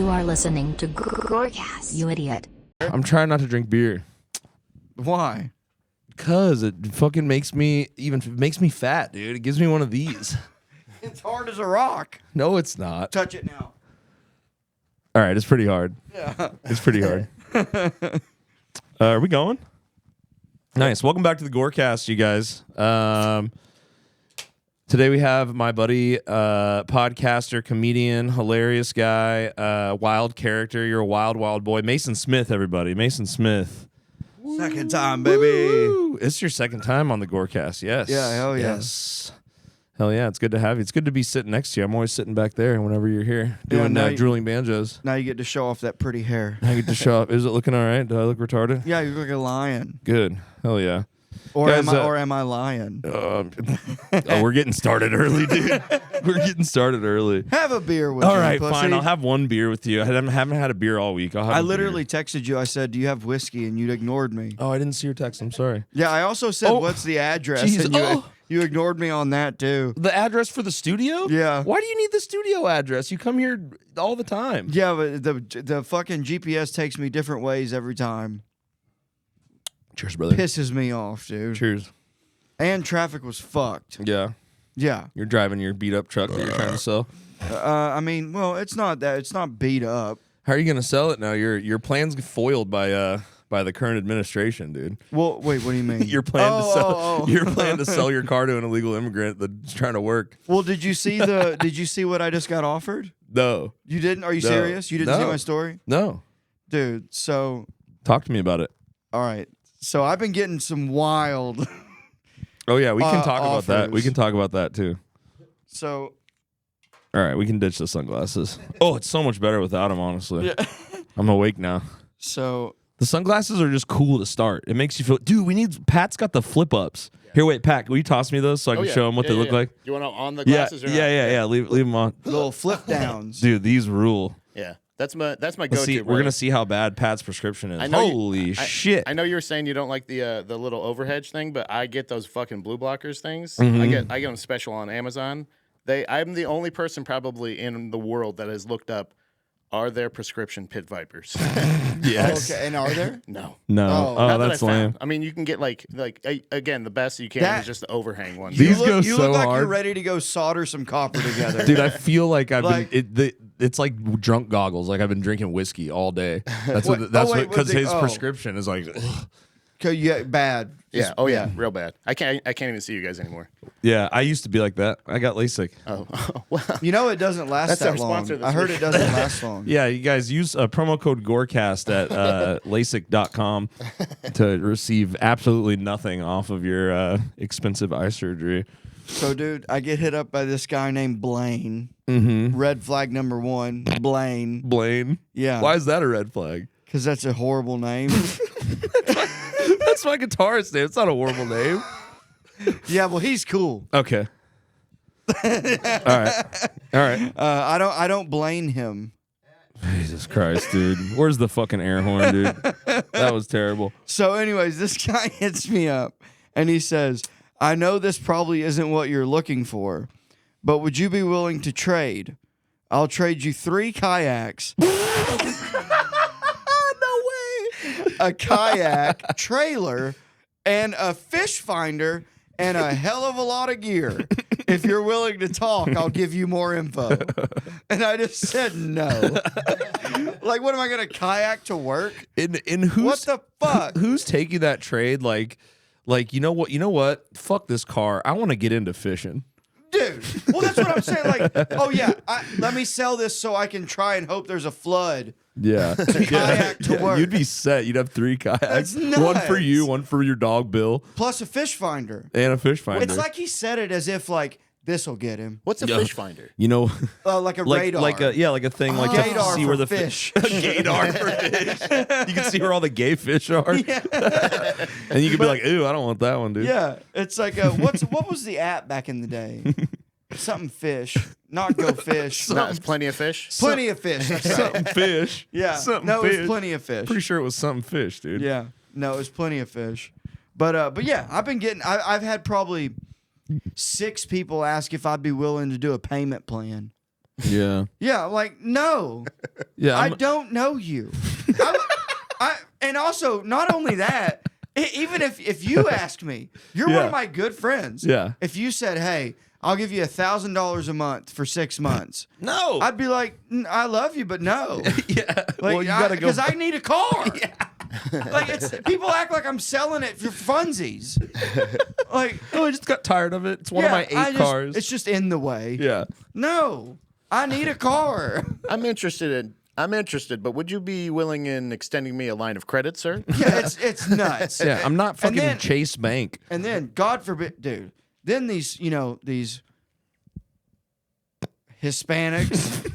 You are listening to GORCAST, you idiot. I'm trying not to drink beer. Why? Cause it fucking makes me fat, dude. It gives me one of these. It's hard as a rock. No, it's not. Touch it now. All right, it's pretty hard. Yeah. It's pretty hard. Are we going? Nice. Welcome back to the GORCAST, you guys. Today we have my buddy, podcaster, comedian, hilarious guy, wild character. You're a wild, wild boy. Mason Smith, everybody. Mason Smith. Second time, baby. Woo! It's your second time on the GORCAST, yes. Yeah, hell yeah. Yes. Hell yeah, it's good to have you. It's good to be sitting next to you. I'm always sitting back there whenever you're here doing Drooling Banjos. Now you get to show off that pretty hair. I get to show up. Is it looking all right? Do I look retarded? Yeah, you look like a lion. Good. Hell yeah. Or Guys, am I lying? We're getting started early, dude. We're getting started early. Have a beer with All me, right, pussy. fine. I'll have one beer with you. I haven't had a beer all week. I'll have I a literally beer. texted you. I said, "Do you have whiskey?" And you ignored me. Oh, I didn't see your text. I'm sorry. Yeah, I also said, Oh, "What's the address?" jeez, And you ignored me on that too. The address for the studio? Yeah. Why do you need the studio address? You come here all the time. Yeah, but the fucking GPS takes me different ways every time. Cheers, brother. Pisses me off, dude. Cheers. And traffic was fucked. Yeah. Yeah. You're driving your beat up truck that you're trying to sell. I mean, well, it's not that. It's not beat up. How are you gonna sell it now? Your plan's foiled by the current administration, dude. Well, wait, what do you mean? Your plan to sell your car to an illegal immigrant that's trying to work. Well, did you see what I just got offered? No. You didn't? Are you No. serious? You didn't see No. my story? No. Dude, so Talk to me about it. all right. So I've been getting some wild. Oh yeah, we can talk about that. offers. We can talk about that too. So All right, we can ditch the sunglasses. Oh, it's so much better without them, honestly. yeah. I'm awake now. So The sunglasses are just cool to start. It makes you feel, dude, Pat's got the flip ups. Here, wait, Pat, will you toss me those so I can show him what they look like? You want them on the Yeah, glasses? Or not? yeah. Leave them on. little flip downs. Dude, these rule. Yeah. That's my Let's go-to. see, we're brother. gonna see how bad Pat's prescription is. I know Holy shit! I know you were saying you don't like the little overhedge thing, but I get those fucking blue blockers things. Mm-hmm. I get them special on Amazon. I'm the only person probably in the world that has looked up, are there prescription pit vipers? Yes. Okay, and are there? No. No. Oh. Oh, Not that that's I found. lame. I mean, you can get again, the best you can That- is just the overhang ones. These you go look, you so look like hard. you're ready to go solder some copper together. Dude, I feel like I've Like- been. It's like drunk goggles. Like I've been drinking whiskey all day. That's Wait, what. That's oh, wait, what. Because was it- his oh. prescription is like. Yeah, bad. yeah. Just- Oh yeah. Real bad. I can't even see you guys anymore. Yeah, I used to be like that. I got LASIK. Oh. Well. You know it doesn't last That's that our long. sponsor this I heard week. it doesn't last long. Yeah, you guys use promo code GORCAST at LASIK.com to receive absolutely nothing off of your expensive eye surgery. So, dude, I get hit up by this guy named Blaine. Mm-hmm. Red flag number 1, Blaine. Blaine. Yeah. Why is that a red flag? Because that's a horrible name. That's my guitarist name. It's not a horrible name. Yeah, well, he's cool. Okay. All right. I don't blame him. Jesus Christ, dude. Where's the fucking air horn, dude? That was terrible. So, anyways, this guy hits me up and he says, I know this probably isn't what you're looking for, but would you be willing to trade? I'll trade you 3 kayaks. No way. A kayak, trailer, and a fish finder, and a hell of a lot of gear. If you're willing to talk, I'll give you more info. And I just said no. Like, what am I going to kayak to work? In who's What the fuck? Who's taking that trade? Like, you know what? Fuck this car. I want to get into fishing. Dude, well, that's what I'm saying. Like, oh, yeah, let me sell this so I can try and hope there's a flood. Yeah. Kayak to work. You'd be set. You'd have 3 kayaks. That's One for nuts. you, one for your dog Bill, Plus a fish finder. and a fish finder. It's like he said it as if, like, this will get him. What's a Yeah. fish finder? you know, Like a radar. like a thing like to Gaydar see for where the fish. A gaydar for fish. You can see where all the gay fish are, Yeah. and you can be like, "Ooh, I don't want that one, dude." Yeah. It's like, what was the app back in the day? Something fish. Not Go Fish. No, it's plenty of fish. Plenty of fish. That's right. Something fish. Yeah. Something no, fish. it was Plenty of fish. Pretty sure it was something fish, dude. Yeah. No, it was Plenty of Fish. But yeah, I've had probably 6 people ask if I'd be willing to do a payment plan. Yeah. Yeah, like, no. Yeah. I don't know you. And also, not only that, even if you ask me, you're one of my good friends. Yeah. If you said, hey, I'll give you $1,000 a month for 6 months. No. I'd be like, I love you, but no. Yeah. Like, Well, you gotta go. because I need a car. Like people act like I'm selling it for funsies. Like, Oh, I just got tired of it. It's one of my 8 cars. It's just in the way. Yeah. No, I need a car. I'm interested, but would you be willing in extending me a line of credit, sir? Yeah, it's nuts. Yeah. I'm not fucking then- Chase Bank. And then, God forbid, dude. Then these Hispanics.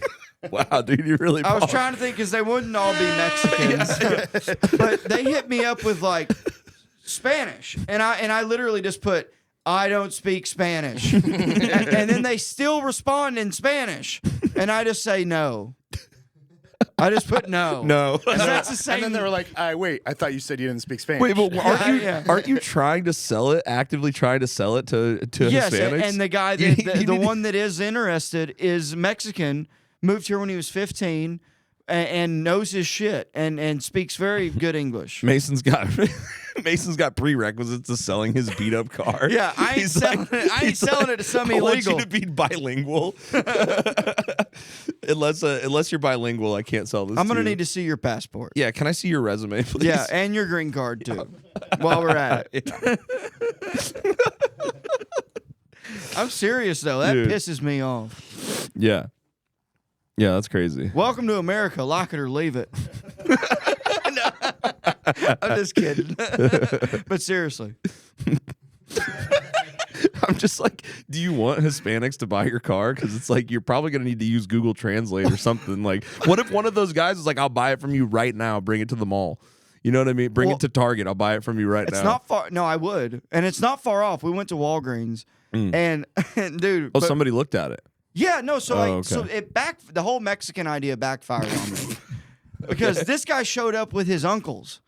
Wow, dude, you really. I was trying to think because they wouldn't all be Mexicans, but they hit me up with like Spanish, and I literally just put, I don't speak Spanish, and then they still respond in Spanish, and I just say no. I just put no. No. That's the same. And then they were like, wait, I thought you said you didn't speak Spanish. Wait, but Yeah. aren't you trying to sell it? Actively trying to sell it to yes, Hispanics? and the guy the one that is interested is Mexican. Moved here when he was 15 and knows his shit and speaks very good English. Mason's got prerequisites to selling his beat up car. Yeah, I ain't selling it to some I want illegal. you to be bilingual. unless you're bilingual, I can't sell this. I'm gonna to you. need to see your passport. Yeah, can I see your resume, please? Yeah, and your green card too. While we're at it. I'm serious though. That Dude. pisses me off. Yeah. Yeah, that's crazy. Welcome to America. Lock it or leave it. No, I'm just kidding. But seriously. I'm just like, do you want Hispanics to buy your car? Because it's like you're probably gonna need to use Google Translate or something. Like, what if one of those guys is like, I'll buy it from you right now, bring it to the mall. You know what I mean? Bring it to Target. I'll buy it from you right now. It's not far. No, I would. And it's not far off. We went to Walgreens. And dude. Oh, but- somebody looked at it. Yeah, no, so Oh, so okay. the whole Mexican idea backfired on me. Because this guy showed up with his uncles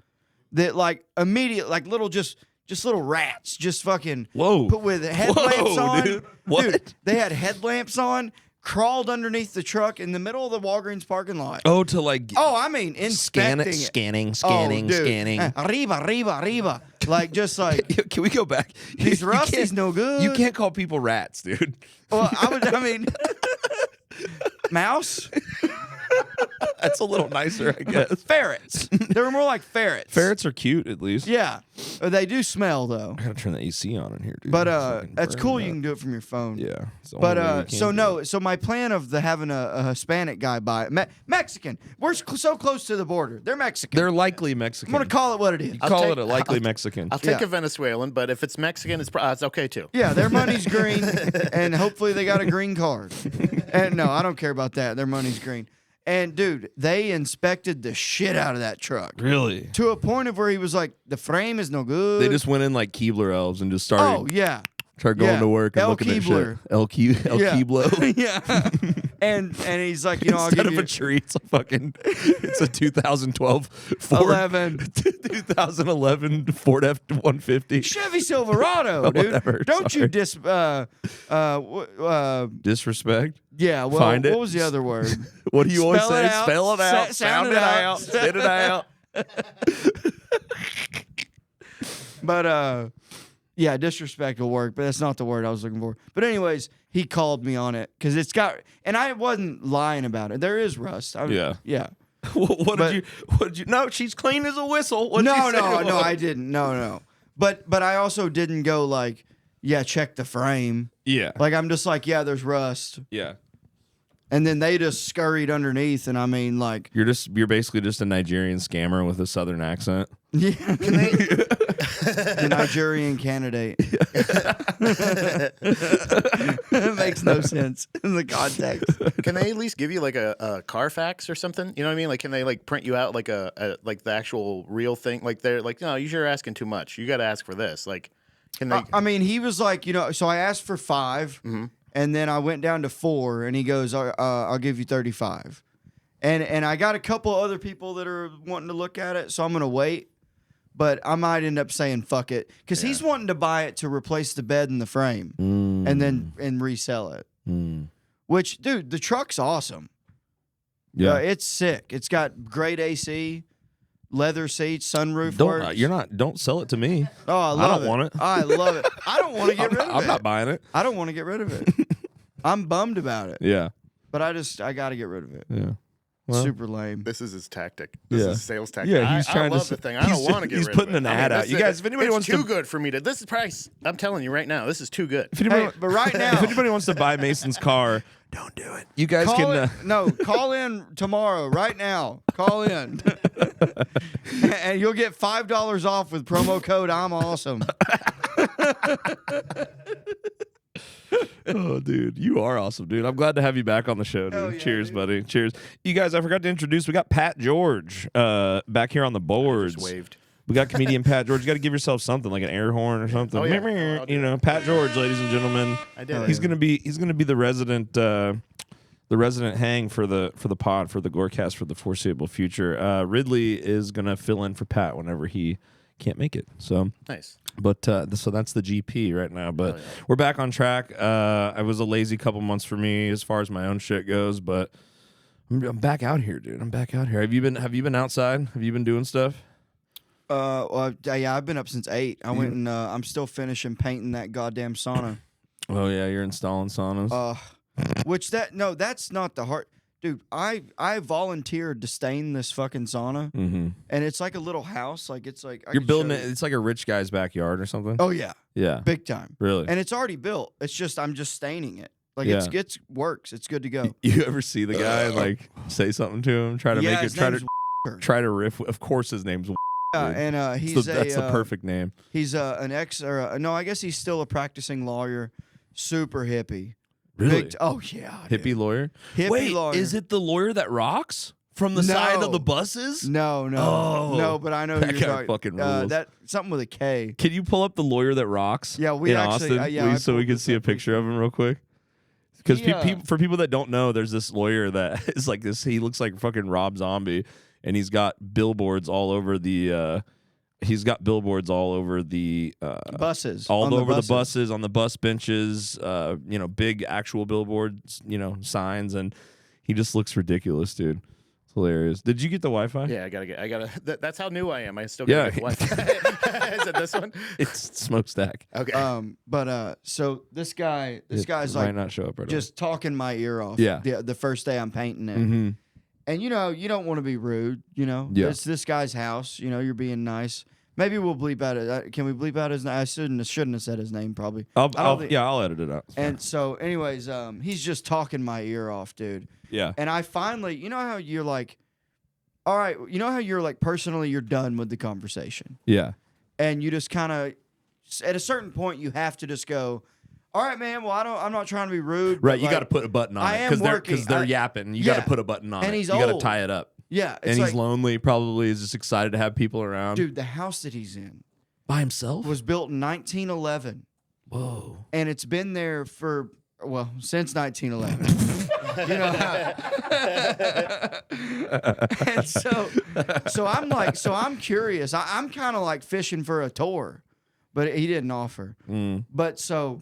that like immediate like little just little rats, just fucking Whoa. put with headlamps Whoa, on. dude. What? Dude, they had headlamps on, crawled underneath the truck in the middle of the Walgreens parking lot. Oh, to like I mean, inspecting it. scanning. Arriba. Like, just like, Can we go back? these You Rusty's can't- no good. You can't call people rats, dude. Well, I mean, mouse? That's a little nicer, I guess. Ferrets. They were more like ferrets. Ferrets are cute, at least. Yeah. They do smell, though. I gotta turn the AC on in here, dude. But Fucking that's burn cool. it You up. can do it from your phone. Yeah. It's the But only way you can do it. so my plan of having a Hispanic guy buy it, Mexican. We're so close to the border. They're Mexican. They're likely Mexican. I'm gonna call it what it is. Call take- it a likely Mexican. I'll take Yeah. a Venezuelan, but if it's Mexican, it's okay too. Yeah, their money's green, and hopefully they got a green card. And no, I don't care about that. Their money's green. And dude, they inspected the shit out of that truck Really? to a point of where he was like, "The frame is no good." They just went in like Keebler elves and just started Oh yeah. going yeah. to work and El looking Keebler. at shit. El Yeah. Keeblo. Yeah. and he's like, I'll Instead give of you a tree, it's a 2012 Ford 11 2011 Ford F-150. Chevy Silverado, dude. Whatever, Don't sorry. you Disrespect. yeah, well, Find it. what was the other word? What do you always Spell it say? out. Spell it out. Sound Sound it it out. out. Spit it out. But yeah, disrespect will work, but that's not the word I was looking for. But anyways, he called me on it because it's got, and I wasn't lying about it. There is rust. Yeah. Yeah. What did you? No, she's clean as a whistle. What'd No, you say? no, I didn't. No. But I also didn't go like, yeah, check the frame. Yeah. Like I'm just like, yeah, there's rust. Yeah. And then they just scurried underneath, and I mean, like, You're basically just a Nigerian scammer with a southern accent. yeah, the Nigerian candidate. It makes no sense in the context. Can they at least give you like a Carfax or something? You know what I mean? Like, can they like print you out like like the actual real thing? Like they're like, no, you're asking too much. You got to ask for this. Like, can they? I mean, he was like, so I asked for 5, and then I went down to 4, and he goes, I'll give you 35. And I got a couple other people that are wanting to look at it, so I'm gonna wait. But I might end up saying fuck it because he's wanting to buy it to replace the bed and the frame, and then resell it. Which, dude, the truck's awesome. Yeah. It's sick. It's got great AC, leather seats, sunroof works. Don't sell it to me. Oh, I love it. I don't want it. I love it. I don't want to get rid of it. I'm not buying it. I don't want to get rid of it. I'm bummed about it. Yeah. But I got to get rid of it. Yeah. Well, Super lame. This is his tactic. This is sales tactic. Yeah, he's trying I love to. the thing. I don't want to get rid of it. He's putting an ad out. You guys, if anybody wants too to, good for me to. This is price. I'm telling you right now, this is too good. if anybody, Hey, but right now, if anybody wants to buy Mason's car, don't do it. You guys can. Call in tomorrow, right now. Call in, and you'll get $5 off with promo code I'm awesome. Oh, dude, you are awesome, dude. I'm glad to have you back on the show, dude. Hell yeah, Cheers, dude. buddy. Cheers. You guys, I forgot to introduce. We got Pat George back here on the boards. Just waved. We got comedian Pat George. You got to give yourself something like an air horn or something. Oh, yeah. You know, Pat George, ladies and gentlemen. I did. He's gonna be the resident hang for the pod for the GORCAST for the foreseeable future. Ridley is gonna fill in for Pat whenever he can't make it. So Nice. But so that's the GP right now. But we're back on track. I was a lazy couple months for me as far as my own shit goes. But I'm back out here, dude. I'm back out here. Have you been outside? Have you been doing stuff? Well, yeah, I've been up since 8. I went and I'm still finishing painting that goddamn sauna. Oh yeah, you're installing saunas. That's not the hard. Dude, I volunteered to stain this fucking sauna, and it's like a little house. Like it's like You're building it. It's like a rich guy's backyard or something. Oh yeah, Yeah, big time. really. And it's already built. It's just I'm just staining it. Like Yeah. it's works. It's good to go. You ever see the guy and, like say something to him, try to Yeah, make it, his try name's to try to riff? Of course, his name's. Yeah, dude. and he's That's the perfect name. He's an ex or no, I guess he's still a practicing lawyer. Super hippie. Really? Oh yeah, dude. Hippie lawyer. Hippie Wait, lawyer. is it the lawyer that rocks from the side of the buses? No, Oh. no, but I know That who you're guy talking. fucking rules. That something with a K. Can you pull up the lawyer that rocks? Yeah, we in actually- Austin, yeah, I please, so we pulled can this see a up picture of him real quick. Because He, for people that don't know, there's this lawyer that is like this. He looks like fucking Rob Zombie, and he's got billboards all over the. He's got billboards all over the Buses. all on over the buses, on the bus benches. Big actual billboards, signs, and he just looks ridiculous, dude. It's hilarious. Did you get the Wi-Fi? Yeah, I gotta. That's how new I am. I still gotta get Wi-Fi. Is it this one? It's Smokestack. Okay. So this guy's Might like not show up right just talking my ear off. Yeah. The first day I'm painting it. Mm-hmm. And you don't want to be rude, Yeah. It's this guy's house, you're being nice. Maybe we'll bleep out it. Can we bleep out his name? I shouldn't have said his name probably. I'll edit it out. And so anyways, he's just talking my ear off, dude. Yeah. And I finally, how you're like, all right, how you're like personally you're done with the conversation. Yeah. And you just kind of at a certain point you have to just go, all right, man. Well, I'm not trying to be rude. Right, but, you like, got to put a button on I it am because working. they're yapping. You got to put a button on And it. he's You got to old. tie it up. Yeah, it's And he's like, lonely. Probably is just excited to have people around. dude. The house that he's in By himself. was built in 1911, Whoa. and it's been there since 1911. And so I'm curious. I'm kind of like fishing for a tour, but he didn't offer. But so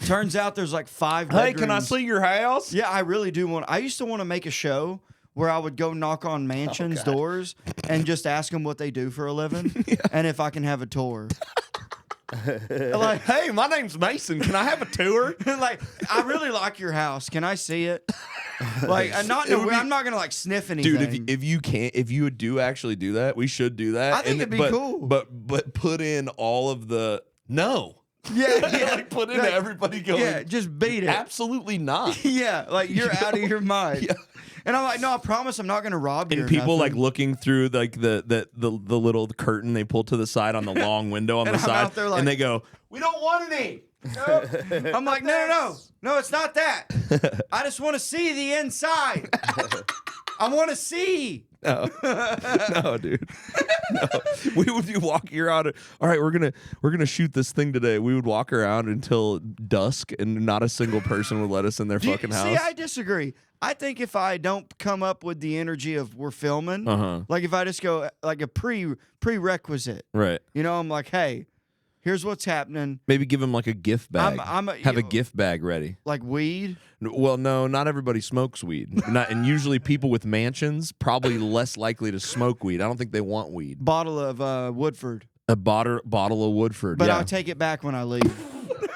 turns out there's like 5 Hey, bedrooms. can I see your house? Yeah, I really do want. I used to want to make a show where I would go knock on mansions' doors and just ask them what they do for a living and if I can have a tour. Like, hey, my name's Mason. Can I have a tour? Like, I really like your house. Can I see it? Like, I'm not gonna like sniff anything. Dude, if you do actually do that, we should do that. I think it'd be cool. But put in all of the no. yeah, Like put in Like, everybody going. yeah, just beat it. Absolutely not. Yeah, like you're out of your mind. Yeah. And I'm like, no, I promise I'm not gonna rob you. And or people like nothing. looking through like the little curtain they pull to the side on the long window on And the I'm side, out there like- and they go, "We don't want any." I'm like, no, it's not that. I just want to see the inside. I want to see. No, no, dude. No. We would be walking around. All right, we're gonna shoot this thing today. We would walk around until dusk, and not a single person would let us in their fucking house. See, I disagree. I think if I don't come up with the energy of we're filming, Uh-huh. like if I just go like a prerequisite, Right. I'm like, hey, here's what's happening. Maybe give him like a gift bag. Have a you know, gift bag ready. like weed. Well, no, not everybody smokes weed. And usually people with mansions probably less likely to smoke weed. I don't think they want weed. Bottle of Woodford. A bottle of Woodford. But yeah. I'll take it back when I leave.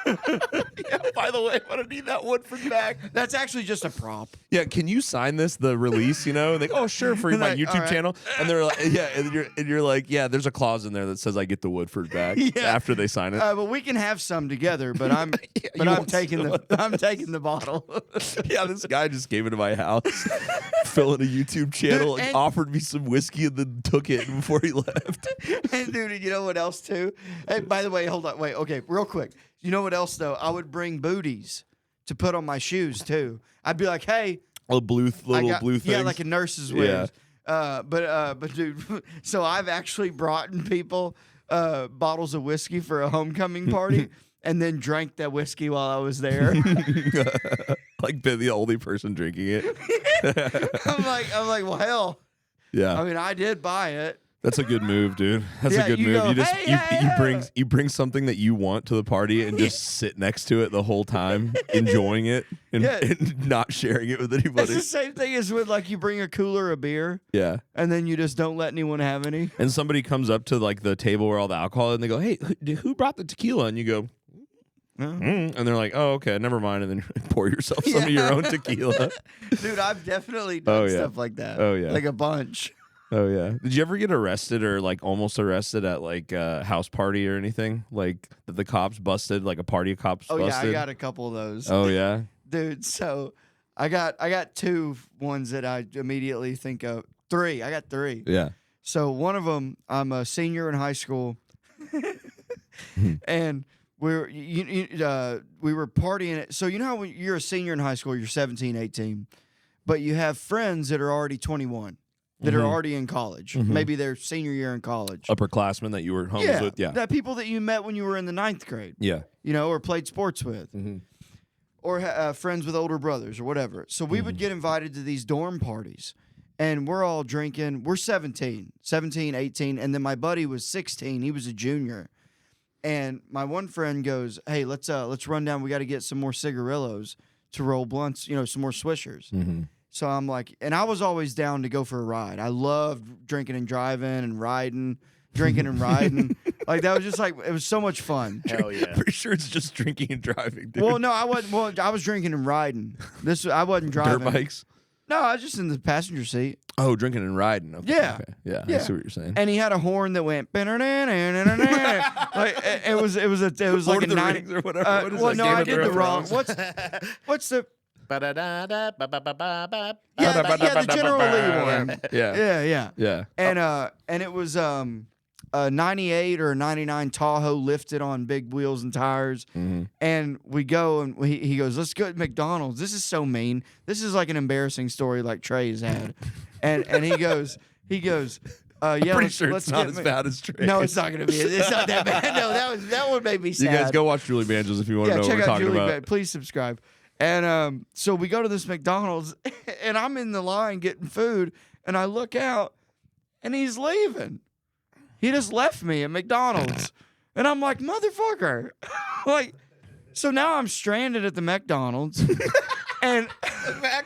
Yeah, by the way, I'm gonna need that Woodford back. That's actually just a prop. Yeah, can you sign this? The release, you know? And they, oh, sure, for my Like, YouTube all right. channel. And they're like, yeah, and you're like, yeah. There's a clause in there that says I get the Woodford back after they sign it. But we can have some together. But I'm you want taking the bottle. Yeah, this guy just came into my house, filling a YouTube channel, Dude, and and- offered me some whiskey, and then took it before he left. And dude, you know what else too? Hey, by the way, hold on, wait, okay, real quick. You know what else though? I would bring booties to put on my shoes too. I'd be like, hey, Little blue things. yeah, like a nurse's wears. But dude, so I've actually brought in people bottles of whiskey for a homecoming party. And then drank that whiskey while I was there. Like been the only person drinking it. I'm like, well, hell. Yeah. I mean, I did buy it. That's a good move, dude. That's Yeah, a good you move. go, You just "Hey, yeah." you bring something that you want to the party and just sit next to it the whole time, enjoying it and, Yeah. and not sharing it with It's anybody. the same thing as when like you bring a cooler of beer Yeah. and then you just don't let anyone have any. And somebody comes up to like the table where all the alcohol is, and they go, "Hey, who brought the tequila?" And you go, and they're like, "Oh, okay, never mind." And then you pour yourself some of your own tequila. Dude, I've definitely done Oh, yeah. stuff like that. Oh, yeah. Like a bunch. Oh yeah. Did you ever get arrested or like almost arrested at like a house party or anything? Like that the cops busted, like a party of cops Oh busted? yeah, I got a couple of those. Oh yeah. Dude, so I got two ones that I immediately think of. Three. I got three. Yeah. So one of them, I'm a senior in high school, and we were partying it. So you know how when you're a senior in high school, you're 17, 18, but you have friends that are already 21 that are already in college. Maybe their senior year in college. Upperclassmen that you were homies with. Yeah. That people that you met when you were in the 9th grade. Yeah. You know, or played sports with. Or friends with older brothers or whatever. So we would get invited to these dorm parties. And we're all drinking. We're 17, 18. And then my buddy was 16. He was a junior. And my one friend goes, hey, let's run down. We got to get some more cigarillos to roll blunts, you know, some more swishers. So I'm like, and I was always down to go for a ride. I loved drinking and driving and riding, drinking and riding. Like that was just like, it was so much fun. Hell yeah. Pretty sure it's just drinking and driving, dude. Well, no, I wasn't. Well, I was drinking and riding. I wasn't driving. Dirt bikes. No, I was just in the passenger seat. Oh, drinking and riding. Okay. Yeah. Okay. Yeah. Yeah. I see what you're saying. And he had a horn that went like it was like Lord a of the 9 Rings or whatever. What is well, that, no, Game I of did the Thrones? wrong. What's the Ba-da-da-da-ba-ba-ba-ba. yeah the General Lee one? Yeah. Yeah. And it was a 98 or a 99 Tahoe lifted on big wheels and tires. And we go and he goes, let's go to McDonald's. This is so mean. This is like an embarrassing story like Trey's had. And he goes, yeah, Pretty sure it's not as bad as Trey. No, it's not gonna be. It's not that bad. No, that one made me sad. You guys go watch Drooling Banjos if you want to know what check we're out talking Julie about. Bed. Please subscribe. And so we go to this McDonald's, and I'm in the line getting food, and I look out, and he's leaving. He just left me at McDonald's, and I'm like, motherfucker, like. So now I'm stranded at the McDonald's, and I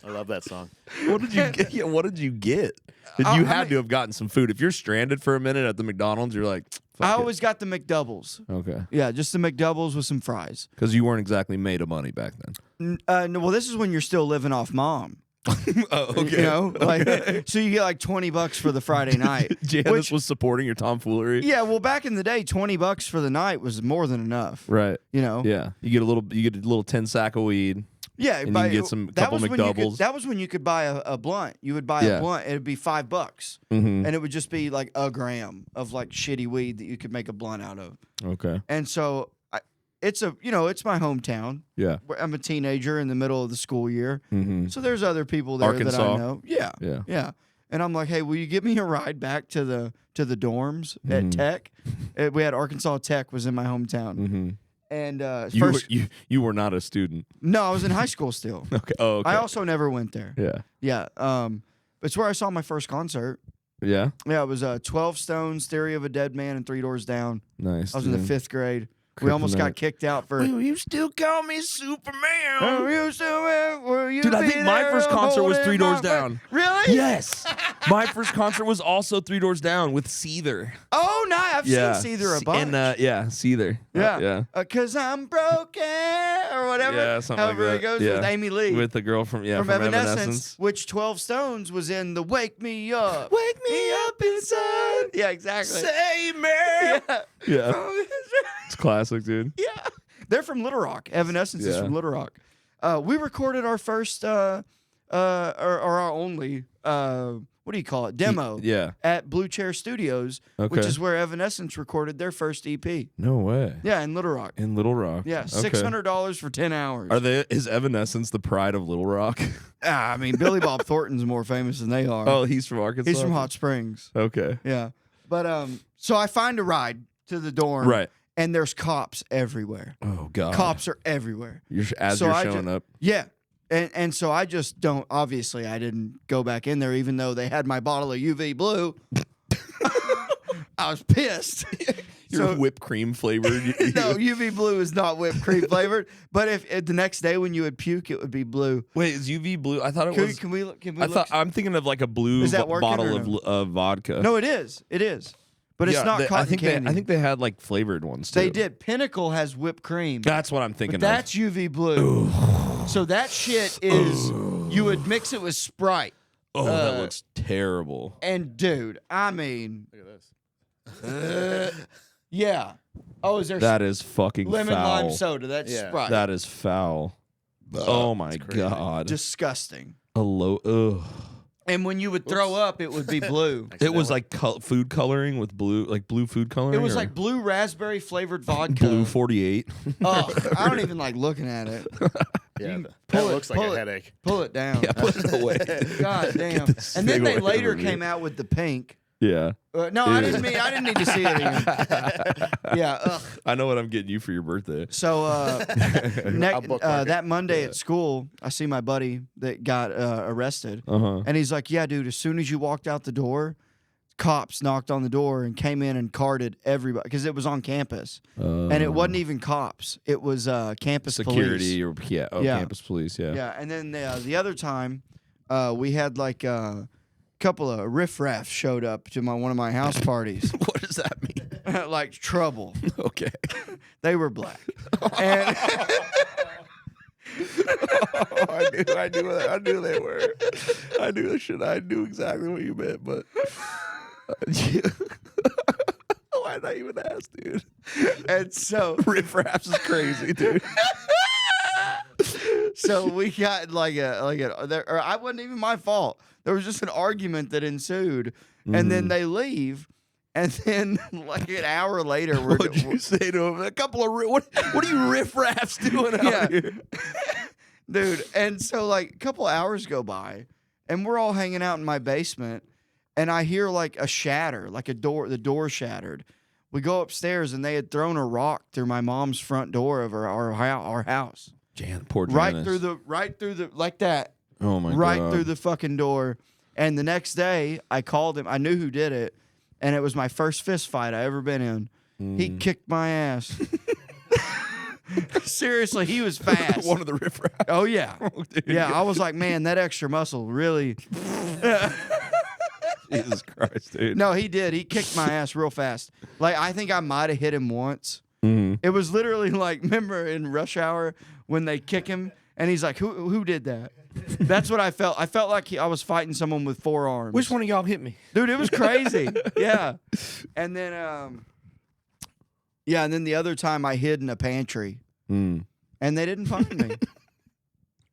love that song. What did you get? Yeah, what did you get? You had to have gotten some food. If you're stranded for a minute at the McDonald's, you're like, fuck I it. always got the McDoubles. Okay. Yeah, just the McDoubles with some fries. Because you weren't exactly made of money back then. No, well, this is when you're still living off mom. Oh, okay. You know, like so you get like $20 for the Friday night. Janice was supporting your tomfoolery. Yeah, well, back in the day, $20 for the night was more than enough. Right. You know. Yeah. You get a little 10 sack of weed. Yeah, And you can get some couple McDoubles. That was when you could buy a blunt. You would buy a blunt. It'd be $5, and it would just be like a gram of like shitty weed that you could make a blunt out of. Okay. And so it's my hometown. Yeah. I'm a teenager in the middle of the school year, so there's other people there that Arkansas. I know. Yeah, Yeah. And I'm like, hey, will you give me a ride back to the dorms at Tech? We had Arkansas Tech was in my hometown. And you were not a student. no, I was in high school still. Okay. Oh, okay. I also never went there. Yeah. Yeah. It's where I saw my first concert. Yeah. Yeah, it was 12 Stones, Theory of a Dead Man, and 3 Doors Down. Nice. I was in the 5th grade. We almost got kicked out for. You still call me Superman? Dude, I think my first concert was 3 Doors Down. Really? Yes. My first concert was also 3 Doors Down with Seether. Oh, no, I've seen Seether a bunch. And Seether. Yeah. Cause I'm broken or whatever. Yeah, something however like it goes that. with Amy Lee. With the girl from Evanescence, which 12 Stones was in the Wake Me Up. Wake me up inside. Yeah, exactly. Save me. Yeah. It's classic, dude. Yeah. They're from Little Rock. Evanescence is from Little Rock. We recorded our first or our only what do you call it? Demo. At Blue Chair Studios, which is where Evanescence recorded their first EP. No way. Yeah, in Little Rock. In Little Rock. Yeah, $600 for 10 hours. Is Evanescence the pride of Little Rock? I mean, Billy Bob Thornton's more famous than they are. Oh, he's from Arkansas? He's from Hot Springs. Okay. Yeah. But so I find a ride to the dorm. Right. And there's cops everywhere. Oh, God. Cops are everywhere. You're showing up. Yeah. And so I just don't, obviously I didn't go back in there even though they had my bottle of UV Blue. I was pissed. Your whipped cream flavored. No, UV Blue is not whipped cream flavored. But if the next day when you would puke, it would be blue. Wait, is UV Blue? I thought it was. Can we look? I'm thinking of like a blue bottle of vodka. No, it is. It is. But it's not cotton candy. I think they had like flavored ones too. They did. Pinnacle has whipped cream. That's what I'm thinking but that's UV Blue. So that shit is, you would mix it with Sprite. Oh, that looks terrible. And dude, I mean. Look at this. Yeah. Oh, is there that is fucking lemon foul. lime soda? That's Sprite. That is foul. Oh my God. Disgusting. Ugh. And when you would throw up, it would be blue. It was like food coloring with blue, like blue food coloring. It was like blue raspberry flavored vodka. Blue 48. Oh, I don't even like looking at it. Yeah, that looks like a headache. Pull it down. Yeah, put it away. God damn. And then they later came out with the pink. Yeah. No, I didn't need to see it again. Yeah. Ugh. I know what I'm getting you for your birthday. So that Monday at school, I see my buddy that got arrested, and he's like, "Yeah, dude. As soon as you walked out the door, cops knocked on the door and came in and carded everybody because it was on campus, and it wasn't even cops. It was campus security police. Campus police. Yeah. Yeah. And then the other time, we had like couple of riffraffs showed up to one of my house parties. What does that mean? Like trouble. Okay. They were black. And I knew they were. I knew exactly what you meant, but why not even ask, dude? And so riffraffs is crazy, dude. So we got I wasn't even my fault. There was just an argument that ensued, and then they leave, and then like an hour later, what'd you say to him? A couple of what are you riffraffs doing out here, dude? And so like a couple hours go by, and we're all hanging out in my basement, and I hear like a shatter, like the door shattered. We go upstairs, and they had thrown a rock through my mom's front door of our house. Poor Janice. Right through the like that. Oh my God. Right through the fucking door. And the next day I called him. I knew who did it. And it was my first fist fight I ever been in. He kicked my ass. Seriously, he was fast. One of the riffraffs. Oh yeah. Oh, yeah, I was like, man, that extra muscle really. Jesus Christ, dude. No, he did. He kicked my ass real fast. Like I think I might have hit him once. It was literally like, remember in Rush Hour when they kick him and he's like, who did that? That's what I felt. I felt like I was fighting someone with 4 arms. Which one of y'all hit me? Dude, it was crazy. Yeah. And then and then the other time I hid in a pantry. And they didn't find me.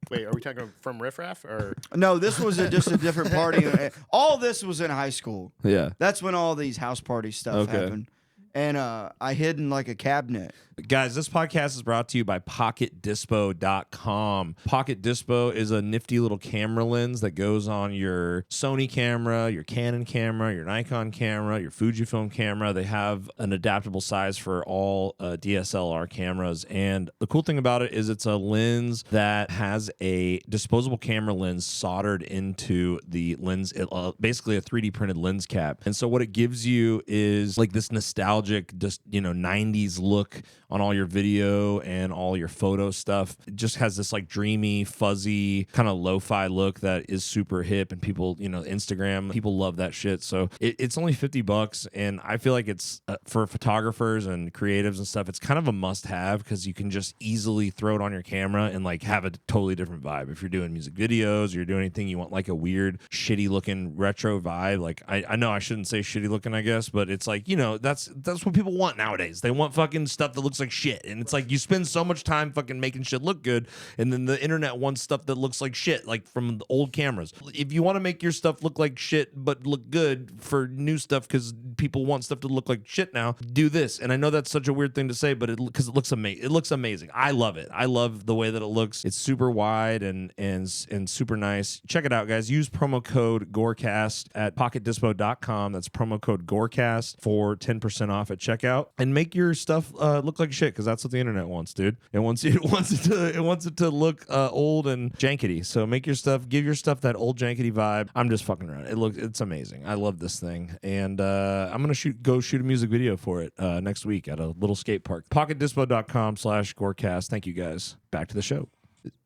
Wait, are we talking from riffraff or? No, this was just a different party. All this was in high school. Yeah. That's when all these house party stuff happened. and I hid in like a cabinet. Guys, this podcast is brought to you by PocketDispo.com. Pocket Dispo is a nifty little camera lens that goes on your Sony camera, your Canon camera, your Nikon camera, your Fujifilm camera. They have an adaptable size for all DSLR cameras. And the cool thing about it is it's a lens that has a disposable camera lens soldered into the lens, basically a 3D printed lens cap. And so what it gives you is like this nostalgic, just 90s look on all your video and all your photo stuff. It just has this like dreamy, fuzzy, kind of lo-fi look that is super hip, and people, Instagram, people love that shit. So it's only $50, and I feel like it's for photographers and creatives and stuff, it's kind of a must-have because you can just easily throw it on your camera and like have a totally different vibe. If you're doing music videos, or you're doing anything, you want like a weird, shitty-looking retro vibe. Like I know I shouldn't say shitty-looking, I guess, but it's like, that's what people want nowadays. They want fucking stuff that looks like shit, and it's like you spend so much time fucking making shit look good, and then the internet wants stuff that looks like shit, like from the old cameras. If you want to make your stuff look like shit but look good for new stuff, because people want stuff to look like shit now, do this. And I know that's such a weird thing to say, but because it looks amazing. It looks amazing. I love it. I love the way that it looks. It's super wide and super nice. Check it out, guys. Use promo code GORCAST at PocketDispo.com. That's promo code GORCAST for 10% off at checkout, and make your stuff look like shit, because that's what the internet wants, dude. It wants it to look old and jankety. So give your stuff that old jankety vibe. I'm just fucking around. It's amazing. I love this thing, and I'm gonna go shoot a music video for it next week at a little skate park. PocketDispo.com/GORCAST. Thank you, guys. Back to the show.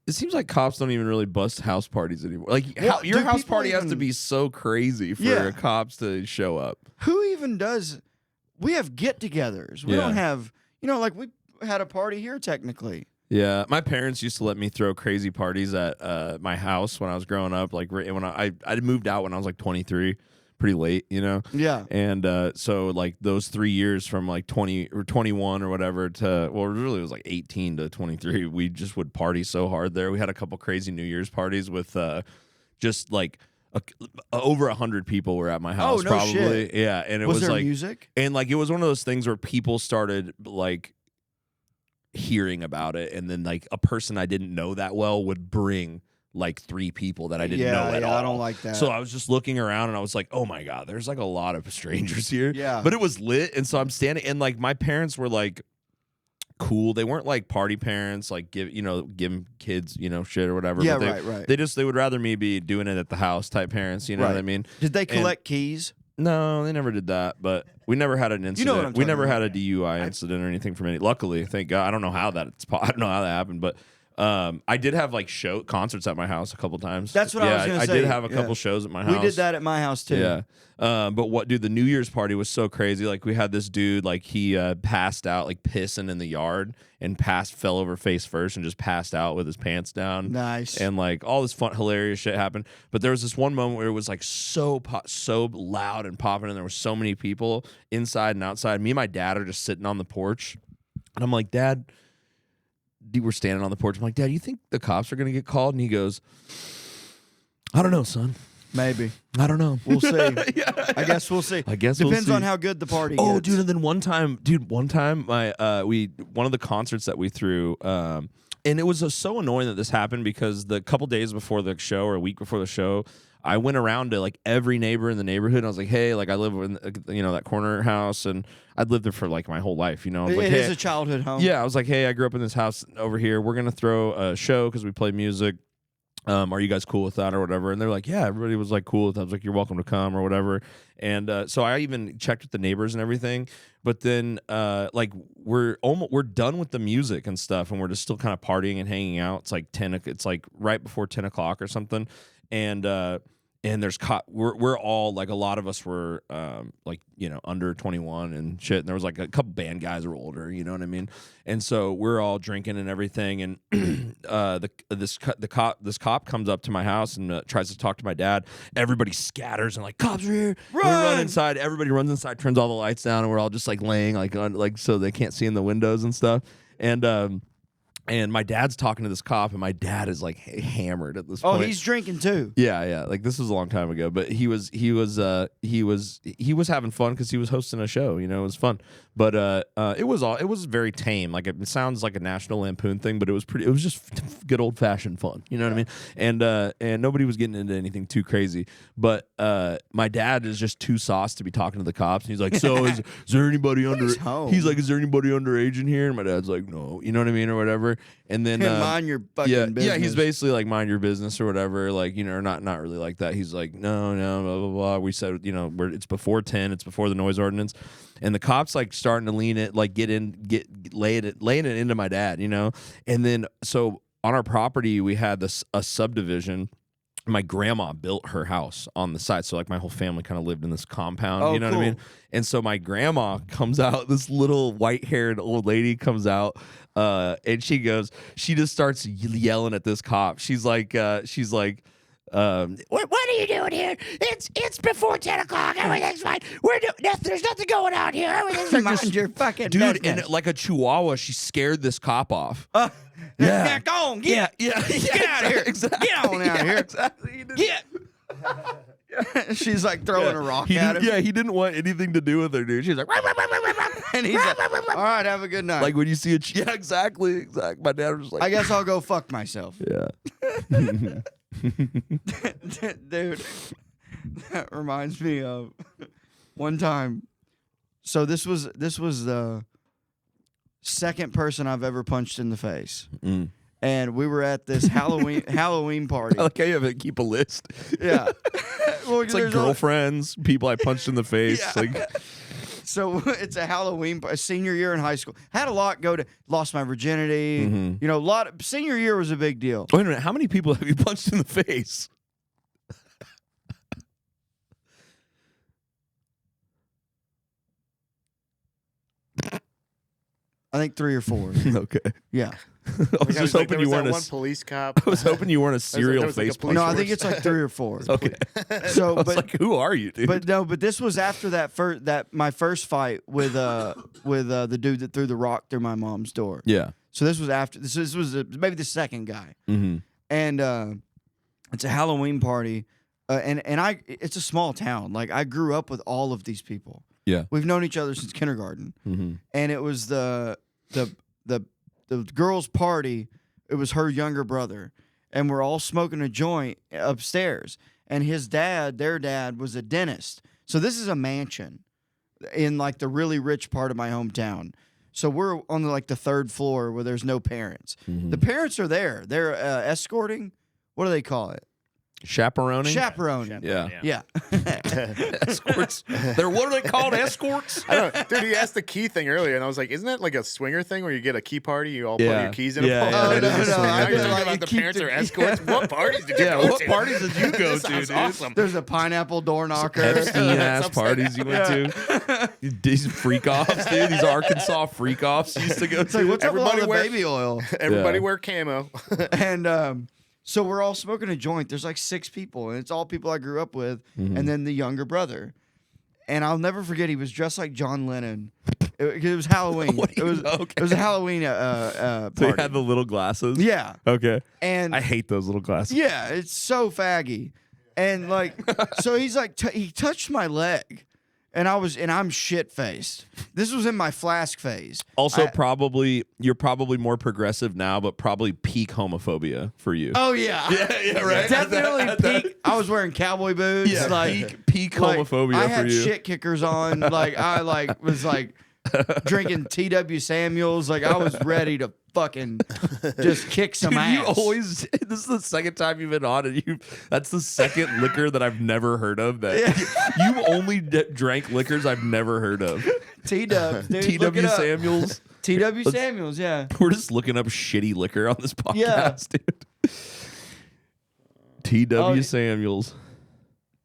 It seems like cops don't even really bust house parties anymore. Like, your house party has to be so crazy for cops to show up. Who even does? We have get-togethers. We don't have, like we had a party here technically. Yeah, my parents used to let me throw crazy parties at my house when I was growing up. Like when I moved out when I was like 23, pretty late, Yeah. And so like those 3 years from like 20 or 21 or whatever to, well, really it was like 18 to 23. We just would party so hard there. We had a couple crazy New Year's parties with just like over 100 people were at my house. Oh, no probably. shit. Yeah, and it was was there like music, and like it was one of those things where people started like hearing about it, and then like a person I didn't know that well would bring like 3 people that I didn't know at all. I don't like that. So I was just looking around and I was like, oh my God, there's like a lot of strangers here. Yeah. But it was lit. And so I'm standing, and like my parents were like cool. They weren't like party parents, like giving kids, shit or whatever. Yeah, but right. They would rather me be doing it at the house type parents, you know what I mean? Did they collect keys? No, they never did that, but we never had an incident. You know what I'm we never talking had a DUI incident or anything from any. Luckily, thank God. I don't know how that happened, but I did have like concerts at my house a couple times. That's what I was going to say. I did have a couple shows at my house. We did that at my house too. Yeah. But the New Year's party was so crazy. Like we had this dude, like he passed out, like pissing in the yard, and fell over face first and just passed out with his pants down. Nice. And like all this fun, hilarious shit happened. But there was this one moment where it was like so loud and popping, and there were so many people inside and outside. Me and my dad are just sitting on the porch, and I'm like, Dad, we're standing on the porch. I'm like, Dad, you think the cops are going to get called? And he goes, I don't know, son. Maybe. I don't know. We'll see. I guess we'll see. Depends on how good the party gets. Dude, and then one time my one of the concerts that we threw, and it was so annoying that this happened, because the couple days before the show, or a week before the show, I went around to like every neighbor in the neighborhood, and I was like, hey, like I live in that corner house, and I'd lived there for like my whole life, I was like, it is a childhood home. Yeah, I was like, hey, I grew up in this house over here. We're gonna throw a show because we play music. Are you guys cool with that or whatever? And they're like, yeah, everybody was like cool with that. I was like, you're welcome to come or whatever. And so I even checked with the neighbors and everything. But then like we're done with the music and stuff, and we're just still kind of partying and hanging out. It's like it's like right before 10 o'clock or something. And there's we're all like, a lot of us were like under 21 and shit, and there was like a couple band guys were older, you know what I mean? And so we're all drinking and everything, and this cop comes up to my house and tries to talk to my dad. Everybody scatters and like, cops are here, run! We run inside. Everybody runs inside, turns all the lights down, and we're all just like laying like on, like so they can't see in the windows and stuff. And And my dad's talking to this cop, and my dad is like hammered at this Oh, point. he's drinking too. Yeah. Like this was a long time ago, but he was having fun because he was hosting a show. You know, it was fun. But it was very tame. Like it sounds like a National Lampoon thing, but it was just good old fashioned fun. You know what I mean? And nobody was getting into anything too crazy. But my dad is just too sauced to be talking to the cops. And he's like, "So is there anybody under?" He's like, "Is there anybody underage in here?" And my dad's like, "No," you know what I mean, or whatever. And then mind your fucking business. Yeah, he's basically like mind your business or whatever. Like, you know, not really like that. He's like, no, blah blah blah. We said, you know, it's before 10, it's before the noise ordinance, and the cops like starting to lean it, like laying it into my dad, you know. And then so on our property we had a subdivision. My grandma built her house on the side, so like my whole family kind of lived in this compound. You know what I mean? And so my grandma comes out, this little white-haired old lady comes out, and she just starts yelling at this cop. She's like, what are you doing here? It's before 10 o'clock. Everything's fine. There's nothing going on here. Everything's fine. Mind your fucking dude. business. And like a chihuahua, she scared this cop off. Yeah, go on, get Get out of here. Exactly. Get on out of here. Exactly. Get. She's like throwing a rock at him. Yeah, he didn't want anything to do with her, dude. She's like, And he's like, all right, have a good night. like when you see yeah, exactly. My dad was like, I guess I'll go fuck myself. yeah. Dude, that reminds me of one time. So this was the second person I've ever punched in the face. And we were at this Halloween party. I like how you have to keep a list. Yeah. Well, It's like girlfriends, people I punched in the face. Yeah. Like, so it's a Halloween, a senior year in high school. Had a lot go to, lost my virginity. You know, senior year was a big deal. wait a minute, how many people have you punched in the face? I think 3 or 4. Okay. Yeah. I was just hoping you weren't one police cop. I was hoping you weren't a serial there was like a face police puncher. No, I think it's like 3 or 4. Okay. So, I was but like, who are you, dude? but this was after my first fight with the dude that threw the rock through my mom's door. yeah. So this was after this was maybe the second guy. Mm-hmm. And it's a Halloween party, and it's a small town. Like I grew up with all of these people. Yeah. We've known each other since kindergarten, Mm-hmm. and it was the girl's party. It was her younger brother, and we're all smoking a joint upstairs. And their dad was a dentist. So this is a mansion in like the really rich part of my hometown. So we're on the 3rd floor where there's no parents. Mm-hmm. The parents are there. They're escorting. What do they call it? Chaperoning? Chaperoning. Yeah. Escorts. What are they called? Escorts? I don't know. Dude, he asked the key thing earlier, and I was like, isn't that like a swinger thing where you get a key party, you all put Yeah. your keys in Yeah, a yeah, bowl? it is a swinger. Now you're I talking like about the keep parents the- are escorts. What parties did you Yeah, go what to? parties did you go This to, sounds dude? awesome. There's a pineapple door knocker. Epstein-ass parties you went to? These freak-offs, dude. These Arkansas freak-offs you used to go It's like, to. what's up with all Everybody the wear- baby oil? Everybody Yeah. wear camo. And so we're all smoking a joint. There's like 6 people, and it's all people I grew up with, and then the younger brother. And I'll never forget, he was dressed like John Lennon. It was Halloween. What do you- It was a Halloween party. So you had the little glasses? Yeah. Okay. And I hate those little glasses. yeah, it's so faggy. And like, so he's like, he touched my leg, and I'm shit faced. This was in my flask phase. Also, you're probably more progressive now, but probably peak homophobia for you. Oh yeah, yeah, right. definitely peak. I was wearing cowboy boots. Yeah, like peak homophobia I for had you. shit kickers on. Like I was drinking TW Samuels. Like I was ready to fucking just kick some Dude, ass. you always. This is the second time you've been on, and that's the second liquor that I've never heard of. That you only drank liquors I've never heard of. T-Dubs, dude. Look TW it up. Samuels. TW Samuels, yeah. We're just looking up shitty liquor on this podcast, dude. TW Samuels.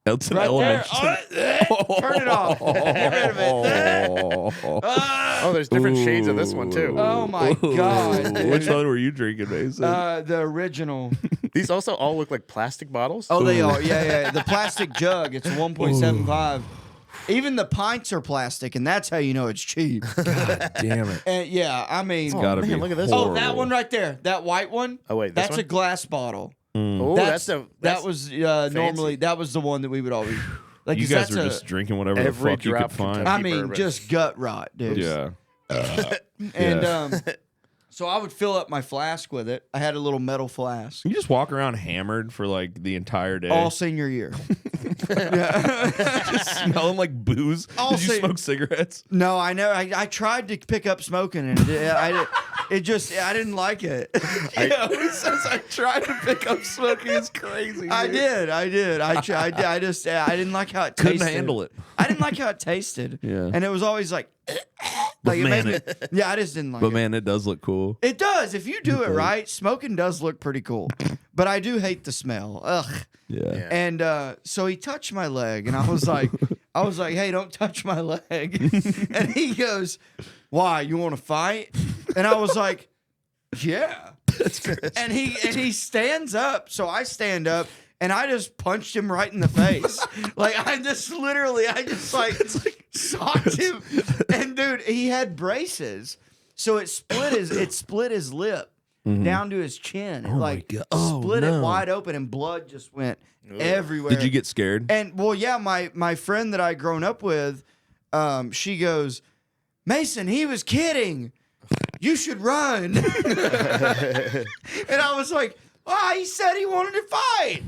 That's an Right element. there. Turn it off. Get rid of it. Oh, there's different shades of this one, too. Oh my god. dude. Which one were you drinking, Mason? The original. These also all look like plastic bottles. Oh, they are. Yeah. The plastic jug. It's 1.75. Even the pints are plastic, and that's how you know it's cheap. God damn it. And yeah, I mean, Gotta man, be look at this. horrible. oh, that one right there, that white one. Oh wait, this That's one? a glass bottle. Oh, That was normally that was the one that we would always like. You 'cause guys that's were a- just drinking whatever the every fuck you could drop find. Kentucky I mean, bourbon. just gut rot, dude. Yeah. And so I would fill up my flask with it. I had a little metal flask You just walk around hammered for like the entire day. all senior year. Just smelling like booze. All Did you se- smoke cigarettes? No, I know. I tried to pick up smoking, and I didn't like it. Who says I tried to pick up smoking is crazy. I did. I didn't like how it tasted. Couldn't handle it. I didn't like how it tasted. Yeah. And it was always like, But it man, made me, yeah, I just didn't like But it. man, it does look cool. It does. If you do it right, smoking does look pretty cool. But I do hate the smell. Ugh. Yeah. And so he touched my leg, and I was like, hey, don't touch my leg. And he goes, why? You want to fight? And I was like, yeah. And he stands up, so I stand up. And I just punched him right in the face. I just socked him. And dude, he had braces. So it split his lip down to his chin. It my God. Oh, split it no. wide open, and blood just went everywhere. Did you get scared? And well, yeah, my friend that I grown up with, she goes, Mason, he was kidding. You should run. And I was like, oh, he said he wanted to fight.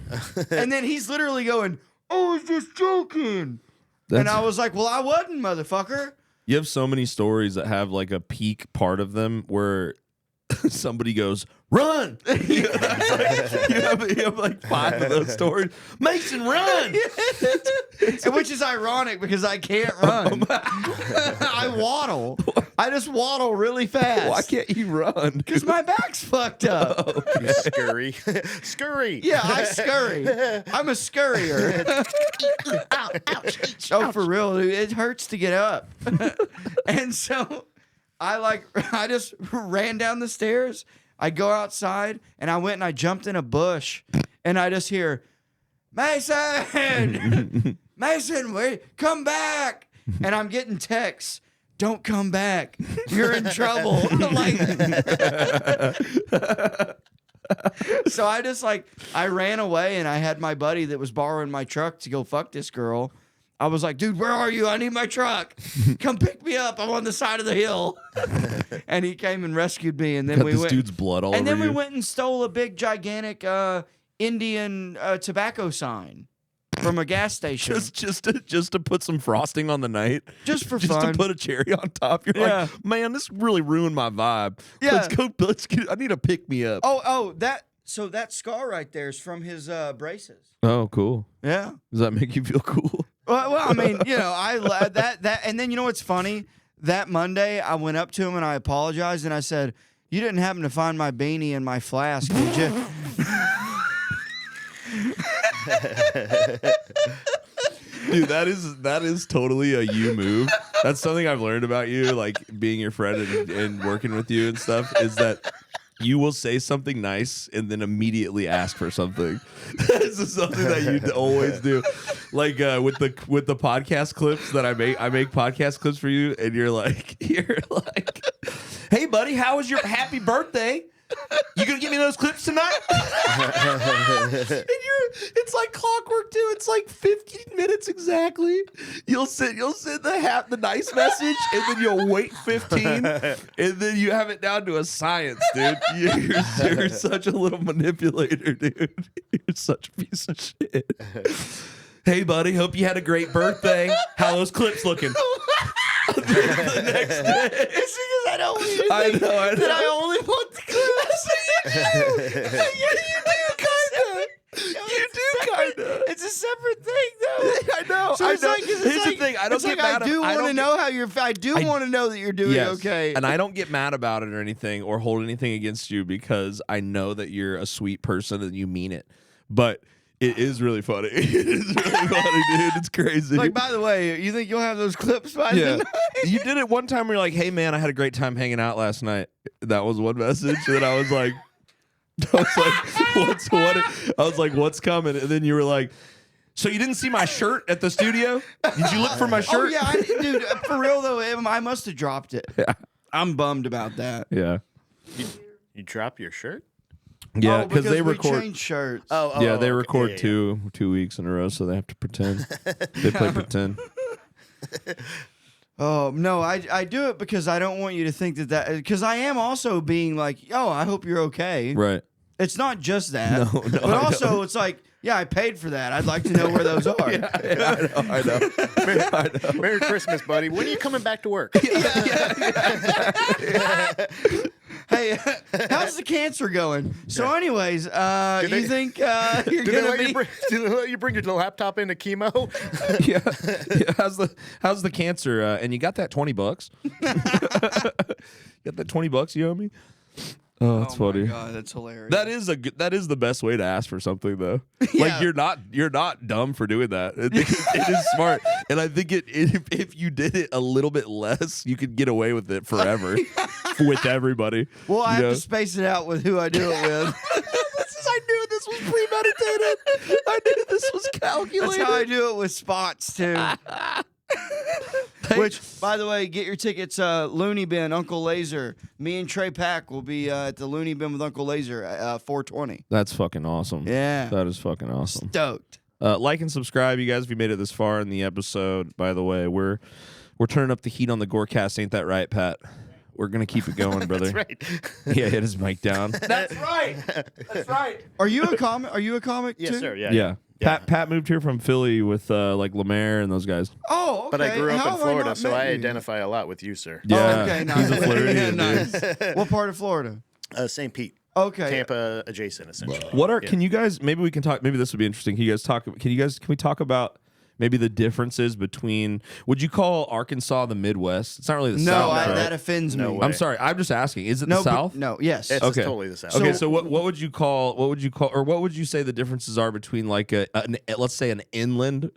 And then he's literally going, oh, I was just joking. And I was like, well, I wasn't, motherfucker. You have so many stories that have like a peak part of them where somebody goes, run! you have like 5 of those stories. Mason, run! And which is ironic because I can't run. I waddle. I just waddle really fast. Why can't you run? Because my back's fucked up. Scurry. Scurry. Yeah, I scurry. I'm a scurrier. Oh, for real, dude. It hurts to get up. And so I just ran down the stairs. I go outside, and I went and I jumped in a bush, and I just hear, Mason! Mason, wait, come back! And I'm getting texts. Don't come back. You're in trouble. So I ran away, and I had my buddy that was borrowing my truck to go fuck this girl. I was like, dude, where are you? I need my truck. Come pick me up. I'm on the side of the hill. And he came and rescued me. And then Got we this went. dude's blood all And over then we you. went and stole a big, gigantic Indian tobacco sign from a gas station. just to put some frosting on the night. Just for just fun. to put a cherry on top. You're Yeah. like, man, this really ruined my vibe. Yeah. I need to pick me up. Oh, that scar right there is from his braces. Oh, cool. Yeah. Does that make you feel cool? Well, I mean, that, and then you know what's funny? That Monday, I went up to him and I apologized, and I said, "You didn't happen to find my beanie in my flask, did you?" Dude, that is totally a you move. That's something I've learned about you, like being your friend and working with you and stuff, is that you will say something nice and then immediately ask for something. This is something that you always do. Like with the podcast clips that I make podcast clips for you, and you're like, hey buddy, how was your happy birthday? You gonna give me those clips tonight? And it's like clockwork too. It's like 15 minutes exactly. You'll send the nice message, and then you'll wait 15, and then you have it down to a science, dude. You're such a little manipulator, dude. You're such a piece of shit. Hey buddy, hope you had a great birthday. How those clips looking? The next day. It's because I don't want you to I think know. that I only want the clips. You do kind of. It's a separate thing, though. I know. So it's like, Here's the thing. I don't get mad. I do want to know how you're. I do want to know that you're doing okay. And I don't get mad about it or anything or hold anything against you because I know that you're a sweet person and you mean it. But it is really funny. It is really funny, dude. It's crazy. Like, by the way, you think you'll have those clips by tonight? You did it one time where you're like, hey, man, I had a great time hanging out last night. That was one message. And then I was like, what's coming? And then you were like, So you didn't see my shirt at the studio? Did you look for my shirt? Oh yeah, dude. For real though, I must have dropped it. Yeah. I'm bummed about that. Yeah. You drop your shirt? Yeah, Oh, because they we record. changed shirts. Yeah, they okay. record Yeah, yeah. 2 weeks in a row, so they have to pretend. They play pretend. Oh no, I do it because I don't want you to think that because I am also being like, oh, I hope you're okay. Right. It's not just that. No, But I also, know. it's like, yeah, I paid for that. I'd like to know where those are. I know. Merry Christmas, buddy. When are you coming back to work? Hey, how's the cancer going? So, anyways, you think you're Did they, gonna let be? did they let you bring your laptop into chemo? Yeah. How's the cancer? And you got that $20? Got that $20 you owe me? Oh, that's funny. My God, that's hilarious. That is the best way to ask for something though. Yeah. Like you're not dumb for doing that. I think it is smart, and I think if you did it a little bit less, you could get away with it forever with everybody. Well, I you know? have to space it out with who I do it with. I knew this was premeditated. I knew this was calculated. That's how I do it with spots too. Which, by the way, get your tickets. Looney Bin, Uncle Laser. Me and Trey Pack will be at the Looney Bin with Uncle Laser at 420. That's fucking awesome. Yeah. That is fucking awesome. Stoked. Like and subscribe, you guys, if you made it this far in the episode. By the way, we're turning up the heat on the GORCAST. Ain't that right, Pat? We're gonna keep it going, brother. That's right. Yeah, hit his mic down. That's right. That's right. Are you a comic? Are you a comic Yes, too? sir. Yeah. Yeah. Yeah. Pat moved here from Philly with like Lemaire and those guys. Oh, okay. But I grew up How in have I Florida, not so met I you? identify a lot with you, sir. Yeah, Oh, okay, nice. he's a Floridian, Yeah, dude. nice. What part of Florida? St. Pete. Okay. Tampa adjacent, essentially. What are? Yeah. Can you guys? Maybe we can talk. Maybe this would be interesting. Can you guys talk? Can we talk about maybe the differences between? Would you call Arkansas the Midwest? It's not really the No, South. right? that offends No me. way. I'm sorry. I'm just asking. Is it No, the South? No, yes. It's Okay. totally the South. Okay, So- so what would you call or what would you say the differences are between like let's say an inland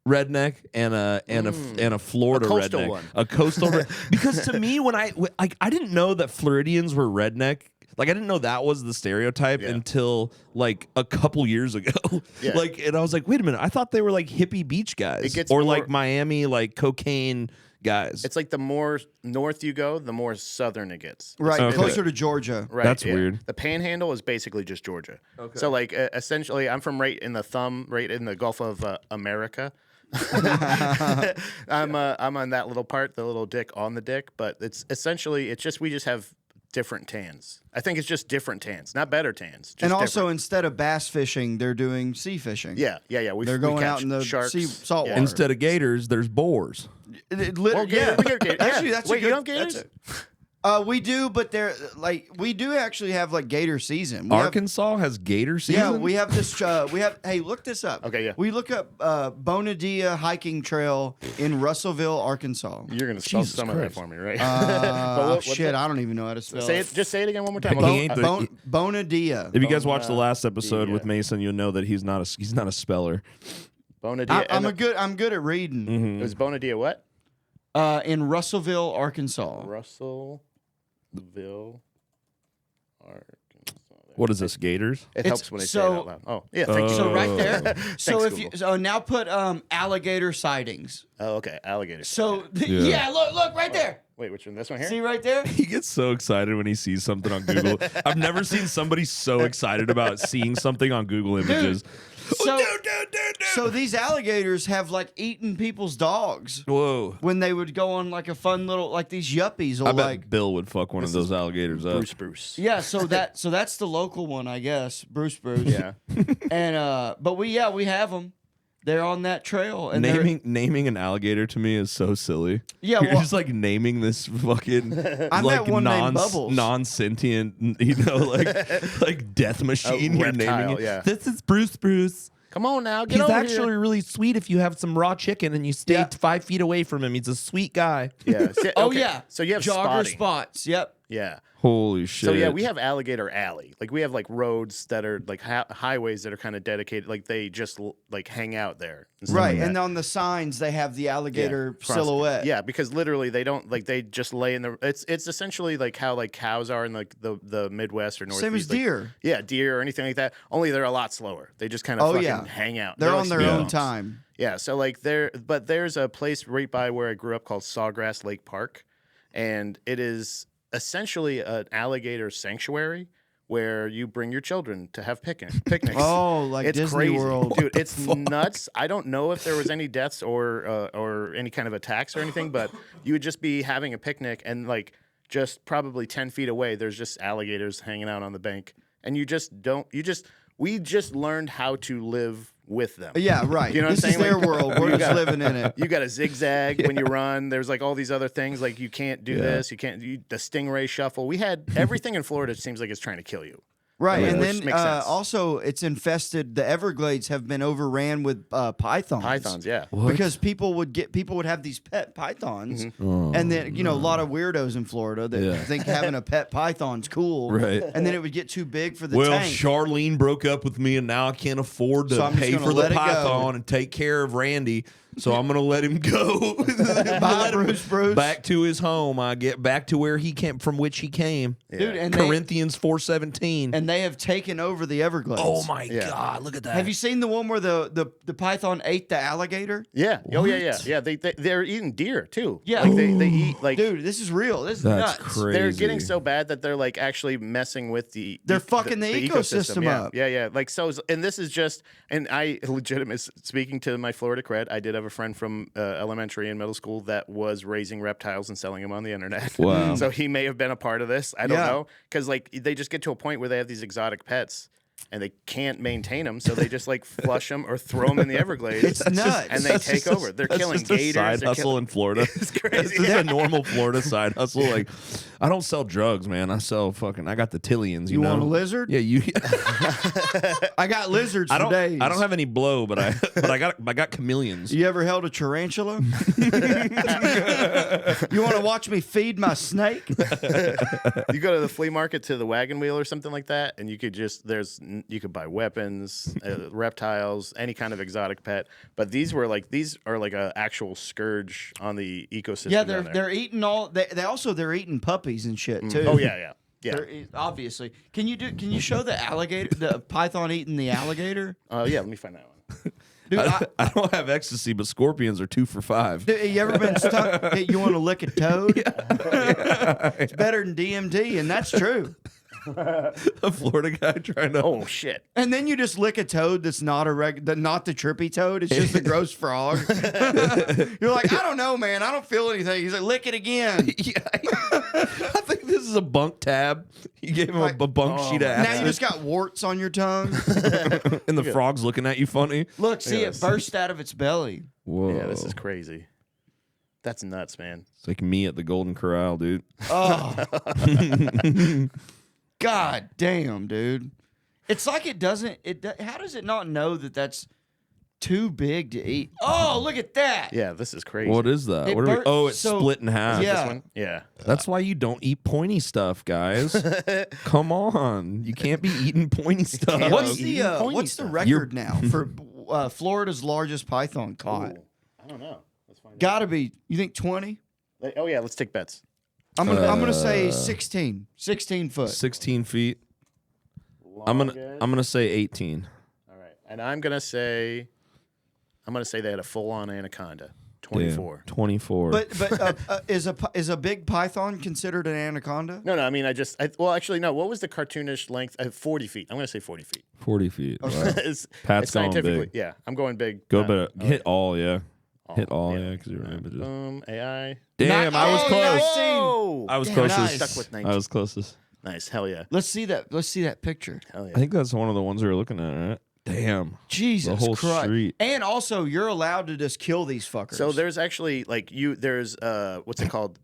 redneck and a Florida A coastal redneck, one. a coastal because to me when I didn't know that Floridians were redneck. Like I didn't know that was the stereotype Yeah. until like a couple years ago. Yeah. Like, and I was like, wait a minute, I thought they were like hippie beach guys It gets or more- like Miami like cocaine guys. It's like the more north you go, the more southern it gets. Right, Okay. closer to Georgia. Right, That's weird. The Panhandle is basically just Georgia. Okay. So like essentially, I'm from right in the Gulf of America. I'm on that little part, the little dick on the dick, but it's essentially we just have different tans. I think it's just different tans, not better tans. Just And also, different. instead of bass fishing, they're doing sea fishing. yeah. They're going out in the sharks. salt water. Instead of gators, there's boars. Well, Yeah, we get gators. actually, Yeah. that's Wait, a you good. don't have gators? We do, but they're like we do actually have like gator season. We have- Arkansas has gator season. Yeah, we have this. Hey, look this up. Okay, yeah. We look up Bonadilla hiking trail in Russellville, Arkansas. You're gonna spell Jesus some of that Christ. for me, right? What's I don't even know how to spell Say it. it. Just say it again one more time. He ain't the- Bonadilla. If you guys watched the last episode yeah. with Mason, you'll know that he's not a speller. Bonadilla. I'm good at reading. It was Bonadilla what? In Russellville, Arkansas. Russellville, Arkansas. What is this? Gators? It helps when I say it so- out loud. Oh, yeah. Thank you. So right there. Thanks, so if Google. you now put alligator sightings. Oh, okay. Alligator. So Yeah. look right there. Wait, which one? This one here? See right there. He gets so excited when he sees something on Google. I've never seen somebody so excited about seeing something on Google Images. So these alligators have like eaten people's dogs Whoa. when they would go on like a fun little like these yuppies will I bet like Bill would fuck one of those alligators up. Bruce. yeah. So that's the local one I guess Bruce. Yeah. And but we have them. They're on that trail and they're- Naming an alligator to me is so silly. Yeah, You're well- just like naming this fucking I like met one named Bubbles. non-sentient, like death machine. You're reptile, naming it. yeah. This is Bruce. Come on now. Get He's over actually here. really sweet if you have some raw chicken and you stay Yeah. 5 feet away from him. He's a sweet guy. Yeah. Oh okay. yeah. So you have jogger spotting. spots. Yep. Yeah. Holy shit. So yeah, we have Alligator Alley. Like we have like roads that are like highways that are kind of dedicated. Like they just like hang out there. And Right, like and on the signs they have the alligator across- silhouette. Yeah, because literally they don't like they just lay in the. It's essentially like how like cows are in like the Midwest or Northeast. Same as like- deer. yeah, deer or anything like that. Only they're a lot slower. They just kind of fucking hang out. They're on like their speed own bumps. time. Yeah, so like there's a place right by where I grew up called Sawgrass Lake Park, and it is essentially an alligator sanctuary where you bring your children to have picnics. Oh, like It's Disney crazy, World. dude. It's nuts. I don't know if there was any deaths or any kind of attacks or anything, but you would just be having a picnic and like just probably 10 feet away, there's just alligators hanging out on the bank, and we just learned how to live with them. Yeah, right. You know what this I'm is saying? their Like, world. We're you just got- living in it. You got to zigzag when you run. There's like all these other things like you can't do Yeah. this. You can't the stingray shuffle. We had everything in Florida. Seems like it's trying to kill you. Right, Yeah. and Which then makes sense. also it's infested. The Everglades have been overran with pythons. Pythons, yeah. Because people would have these pet pythons, and then a lot of weirdos in Florida that Yeah. think having a pet python's cool, Right. And then it would get too big for the Well, tank. Charlene broke up with me, and now I can't afford to So I'm just pay gonna for the let it go. python and take care of Randy. So I'm gonna let him go. Bye, Bruce. Back to his home. I get back to where he came from, which he came. Dude, and Corinthians 4:17. they have taken over the Everglades. Oh my Yeah. God! Look at that. Have you seen the one where the python ate the alligator? Yeah. Oh yeah, yeah, What? yeah. They're eating deer too. Yeah. Like they eat like Dude, this is real. This is That's nuts. crazy. they're getting so bad that they're like actually messing with the. They're fucking the ecosystem yeah. up. Yeah, yeah. Like so, and this is just, and I legitimately speaking to my Florida cred. I did have a friend from elementary and middle school that was raising reptiles and selling them on the internet. Wow. So he may have been a part of this. I don't Yeah. know, because like they just get to a point where they have these exotic pets. And they can't maintain them, so they just like flush them or throw them in the Everglades. It's nuts. And they take over. They're That's killing just a gators. side they're hustle in Florida. It's crazy. It's just a normal Florida side hustle. Like, I don't sell drugs, man. I sell fucking. I got the Tillians. You know? want a lizard? Yeah, you. I got lizards I for don't. days. I don't have any blow, but I got chameleons. You ever held a tarantula? You want to watch me feed my snake? You go to the flea market to the wagon wheel or something like that, and you could just you could buy weapons, reptiles, any kind of exotic pet. But these are like a actual scourge on the ecosystem. Yeah, down there. they're eating all. They're eating puppies and shit too. Oh yeah. Obviously. Can you show the alligator, the python eating the alligator? Yeah. Let me find that one. Dude, I don't have ecstasy, but scorpions are 2 for $5. dude, you ever been stuck? Hey, you want to lick a toad? It's better than DMT, and that's true. A Florida guy trying to. Oh shit. And then you just lick a toad that's not not the trippy toad. It's just a gross frog. You're like, I don't know, man. I don't feel anything. He's like, lick it again. Yeah, I think this is a bunk tab. You gave him a bunk sheet of Now acid, you just got warts on your tongue. and the frog's looking at you funny. Look, see, Yeah, it burst out of its belly. Whoa. Yeah, this is crazy. That's nuts, man. It's like me at the Golden Corral, dude. Oh. God damn, dude. It's like it doesn't. How does it not know that that's too big to eat? Oh, look at that. Yeah, this is crazy. What is that? It What are we? burnt- Oh, it's so- split in half. Yeah. This one? Yeah. That's why you don't eat pointy stuff, guys. Come on, you can't be eating pointy stuff. can't What's eating the pointy what's the stuff. record now for Florida's largest python caught? Ooh, I don't know. Let's find out. Gotta be. You think 20? Oh yeah, let's take bets. I'm gonna say 16. 16 foot. 16 feet. I'm gonna say 18. All right, and I'm gonna say they had a full-on anaconda. 24. Damn, 24. But is a big python considered an anaconda? No, I mean, well, actually, no. What was the cartoonish length? 40 feet. I'm gonna say 40 feet. 40 feet. Wow. it's, Pat's it's going scientifically, big. yeah. I'm going big. Go, not- but oh, hit all, yeah. all, Hit all, yeah, because you yeah. remember. Boom, AI. Damn, I was Oh, close. 19. Whoa! I was Damn, closest. nice. Stuck with 19. I was closest. Nice, hell yeah, Let's see that picture. hell yeah. I think that's one of the ones we were looking at, right? Damn. Jesus whole Christ. street. And also, you're allowed to just kill these fuckers. So there's actually there's what's it called?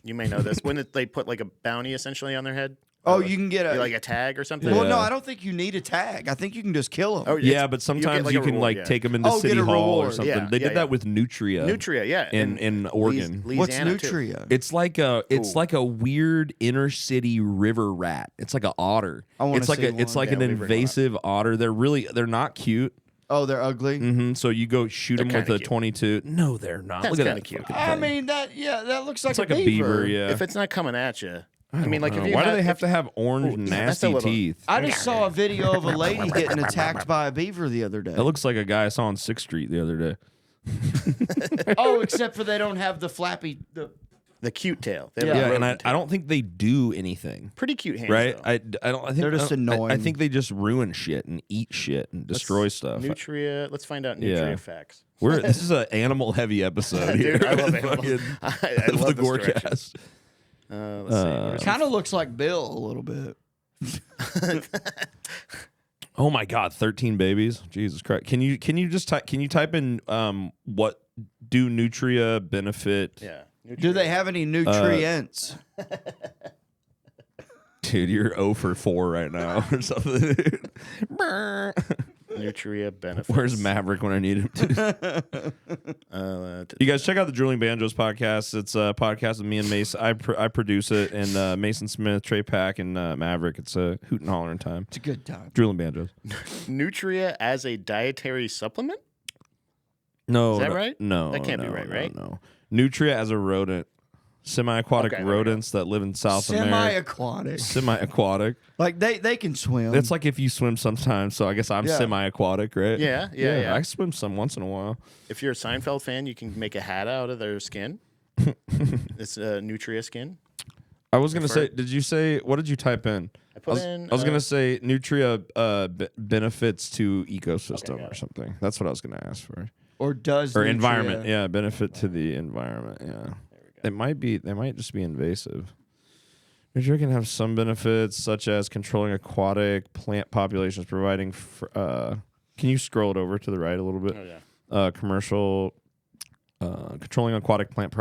You may know this when they put like a bounty essentially on their head. Oh, you can get like a tag or something. Well, Yeah. no, I don't think you need a tag. I think you can just kill them. Oh, Yeah, but sometimes you can reward, take them into Oh, City get a Hall or reward. something. Yeah, They did yeah. that with Nutria. Nutria, yeah, in Oregon. What's Louisiana, too. Nutria? It's like a weird inner city river rat. It's like an otter. I wanna It's like see it's one. like Yeah, an we've heard one. invasive otter. They're not cute. Oh, they're ugly. So you go shoot them with kinda a cute. 22. No, they're not. That's Look at kinda that cute. fucking I thing. mean that looks like it's like a beaver. Yeah. If it's not coming at you, I mean, like if you why do had- they have if- to have orange, Ooh, that's nasty a little- teeth? I just saw a video of a lady getting attacked by a beaver the other day. That looks like a guy I saw on 6th Street the other day. Oh, except for they don't have the flappy. the cute tail. They have Yeah. a Yeah, and rodent I tail. don't think they do anything. Pretty cute hands, Right? though. I don't. I think They're just I annoying. think they just ruin shit and eat shit and destroy stuff. Nutria. Let's find out Nutria Yeah. facts. This is an animal heavy episode here. Dude, I love animals. I of love the this direction. GORCAST. Let's see. Where's Kind of looks like Bill a little bit. Oh my God, 13 babies! Jesus Christ! Can you just can you type in what do Nutria benefit? yeah. Do they have any nutrients? Dude, you're 0 for 4 right now or something. Nutria benefits? Where's Maverick when I need him to? You guys check out the Drooling Banjos podcast. It's a podcast with me and Mason. I produce it, and Mason Smith, Trey Pack, and Maverick. It's a hoot and hollering time. It's a good time. Drooling Banjos. Nutria as a dietary supplement? No, Is that no, right? No, That can't be no, right, no, right? No. Nutria as a rodent, semi-aquatic Okay, there we go. rodents that live in South America. Semi-aquatic. Semi-aquatic. Like they can swim. It's like if you swim sometimes, so I guess I'm Yeah. semi-aquatic, right? Yeah. I swim some once in a while. If you're a Seinfeld fan, you can make a hat out of their skin. It's Nutria skin. I was gonna Prefer- say, did you say what did you type in? I put in. I was gonna say Nutria benefits to ecosystem got or it. something. That's what I was gonna ask for. or does Or Nutria- environment, yeah, benefit to the environment, yeah. They might just be invasive. Nutria can have some benefits, such as controlling aquatic plant populations, providing. Can you scroll it over to the right a little bit? Oh, yeah. Controlling aquatic plant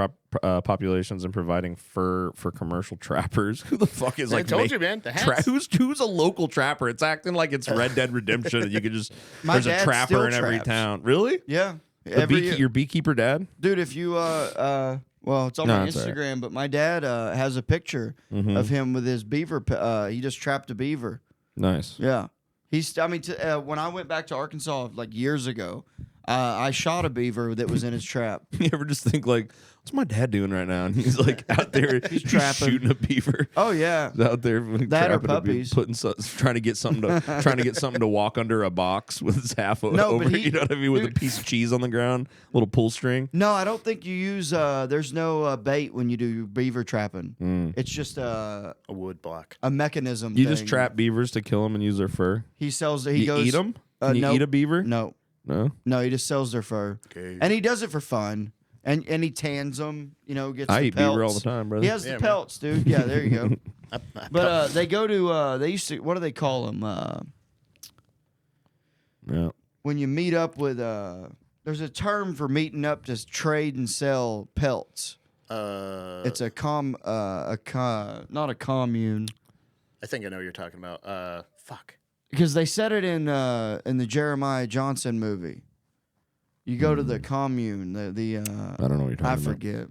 populations and providing fur for commercial trappers. Who the fuck is I like? told you, man. The hats. Who's a local trapper? It's acting like it's Red Dead Redemption. And you could just My there's a dad trapper still in every traps. town. Really? Yeah. Every year. Your beekeeper dad? Dude, if you well, it's on No, my it's all right. Instagram, but my dad has a picture of him with his beaver. He just trapped a beaver. Nice. Yeah, when I went back to Arkansas like years ago, I shot a beaver that was in his trap. You ever just think like, what's my dad doing right now? And he's like out there, he's trapping. shooting a beaver. Oh yeah, He's out there That or trapping a beaver, puppies. trying to get something to walk under a box with his half No, over. but he- You know what I mean? With a dude- piece of cheese on the ground, little pull string. no, I don't think you use. There's no bait when you do beaver trapping. It's just A wood block. a mechanism. You just thing. trap beavers to kill them and use their fur. He sells. He You goes eat them? Can you no. eat a beaver? No, No. he just sells their fur, Okay. and he does it for fun. And he tans them. You know, gets. I the eat beaver all pelts. the time, brother. He has Yeah, the man. pelts, dude. Yeah, there you go. I But they go to they used to, what do they call them Yeah. when you meet up with there's a term for meeting up to trade and sell pelts. It's a not a commune, I think I know what you're talking about. Fuck. because they said it in the Jeremiah Johnson movie. You go to the commune, the I don't know what you're talking I about. forget.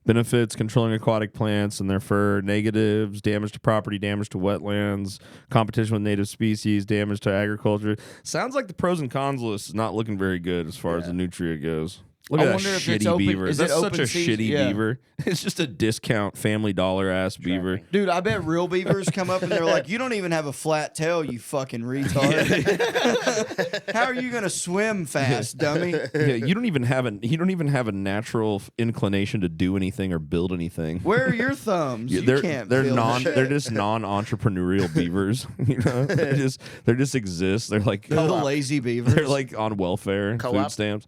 Benefits: controlling aquatic plants and their fur. Negatives: damage to property, damage to wetlands, competition with native species, damage to agriculture. Sounds like the pros and cons list is not looking very good as far as the nutria goes. Look I at that wonder if it's shitty open- beaver. is it That's such open a season? shitty Yeah. beaver. It's just a discount Family Dollar ass beaver. Dude, I bet real beavers come up and they're like, "You don't even have a flat tail, you fucking retard. How are you gonna swim fast, dummy?" Yeah, you don't even have a natural inclination to do anything or build anything. Where are your thumbs? Yeah, You can't. build shit. they're just non-entrepreneurial beavers. You know, they just exist. They're like They're the lazy beavers. they're like on welfare, Co-op? food stamps.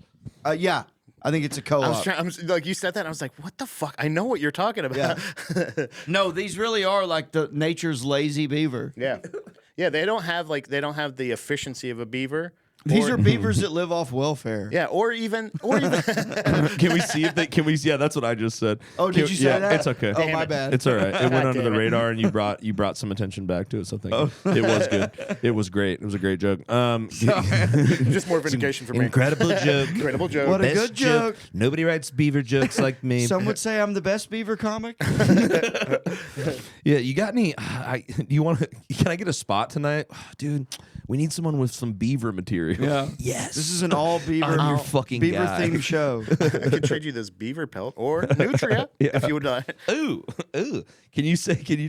Yeah, I think it's a co-op. I was trying. Like you said that, I was like, "What the fuck?" I know what you're talking about. No, these really are like the nature's lazy beaver. Yeah, yeah. They don't have the efficiency of a beaver. These are beavers that live off welfare. Yeah, or even Can we see if they? Can we? Yeah, that's what I just said. Oh, did you say yeah, that? It's okay. Oh, my bad. It's all right. It went under the Damn it. radar, and you brought some attention back to it. So thank you. It was good. It was great. It was a great joke. just more vindication for me. Incredible joke. Incredible joke. What a good joke. Nobody writes beaver jokes like me. Some would say I'm the best beaver comic. Yeah, you got any? You want? Can I get a spot tonight, dude? We need someone with some beaver material. Yeah. Yes. This is an all beaver, I'm your fucking beaver guy. themed show. I could trade you this beaver pelt or nutria if you would like. Ooh. Can you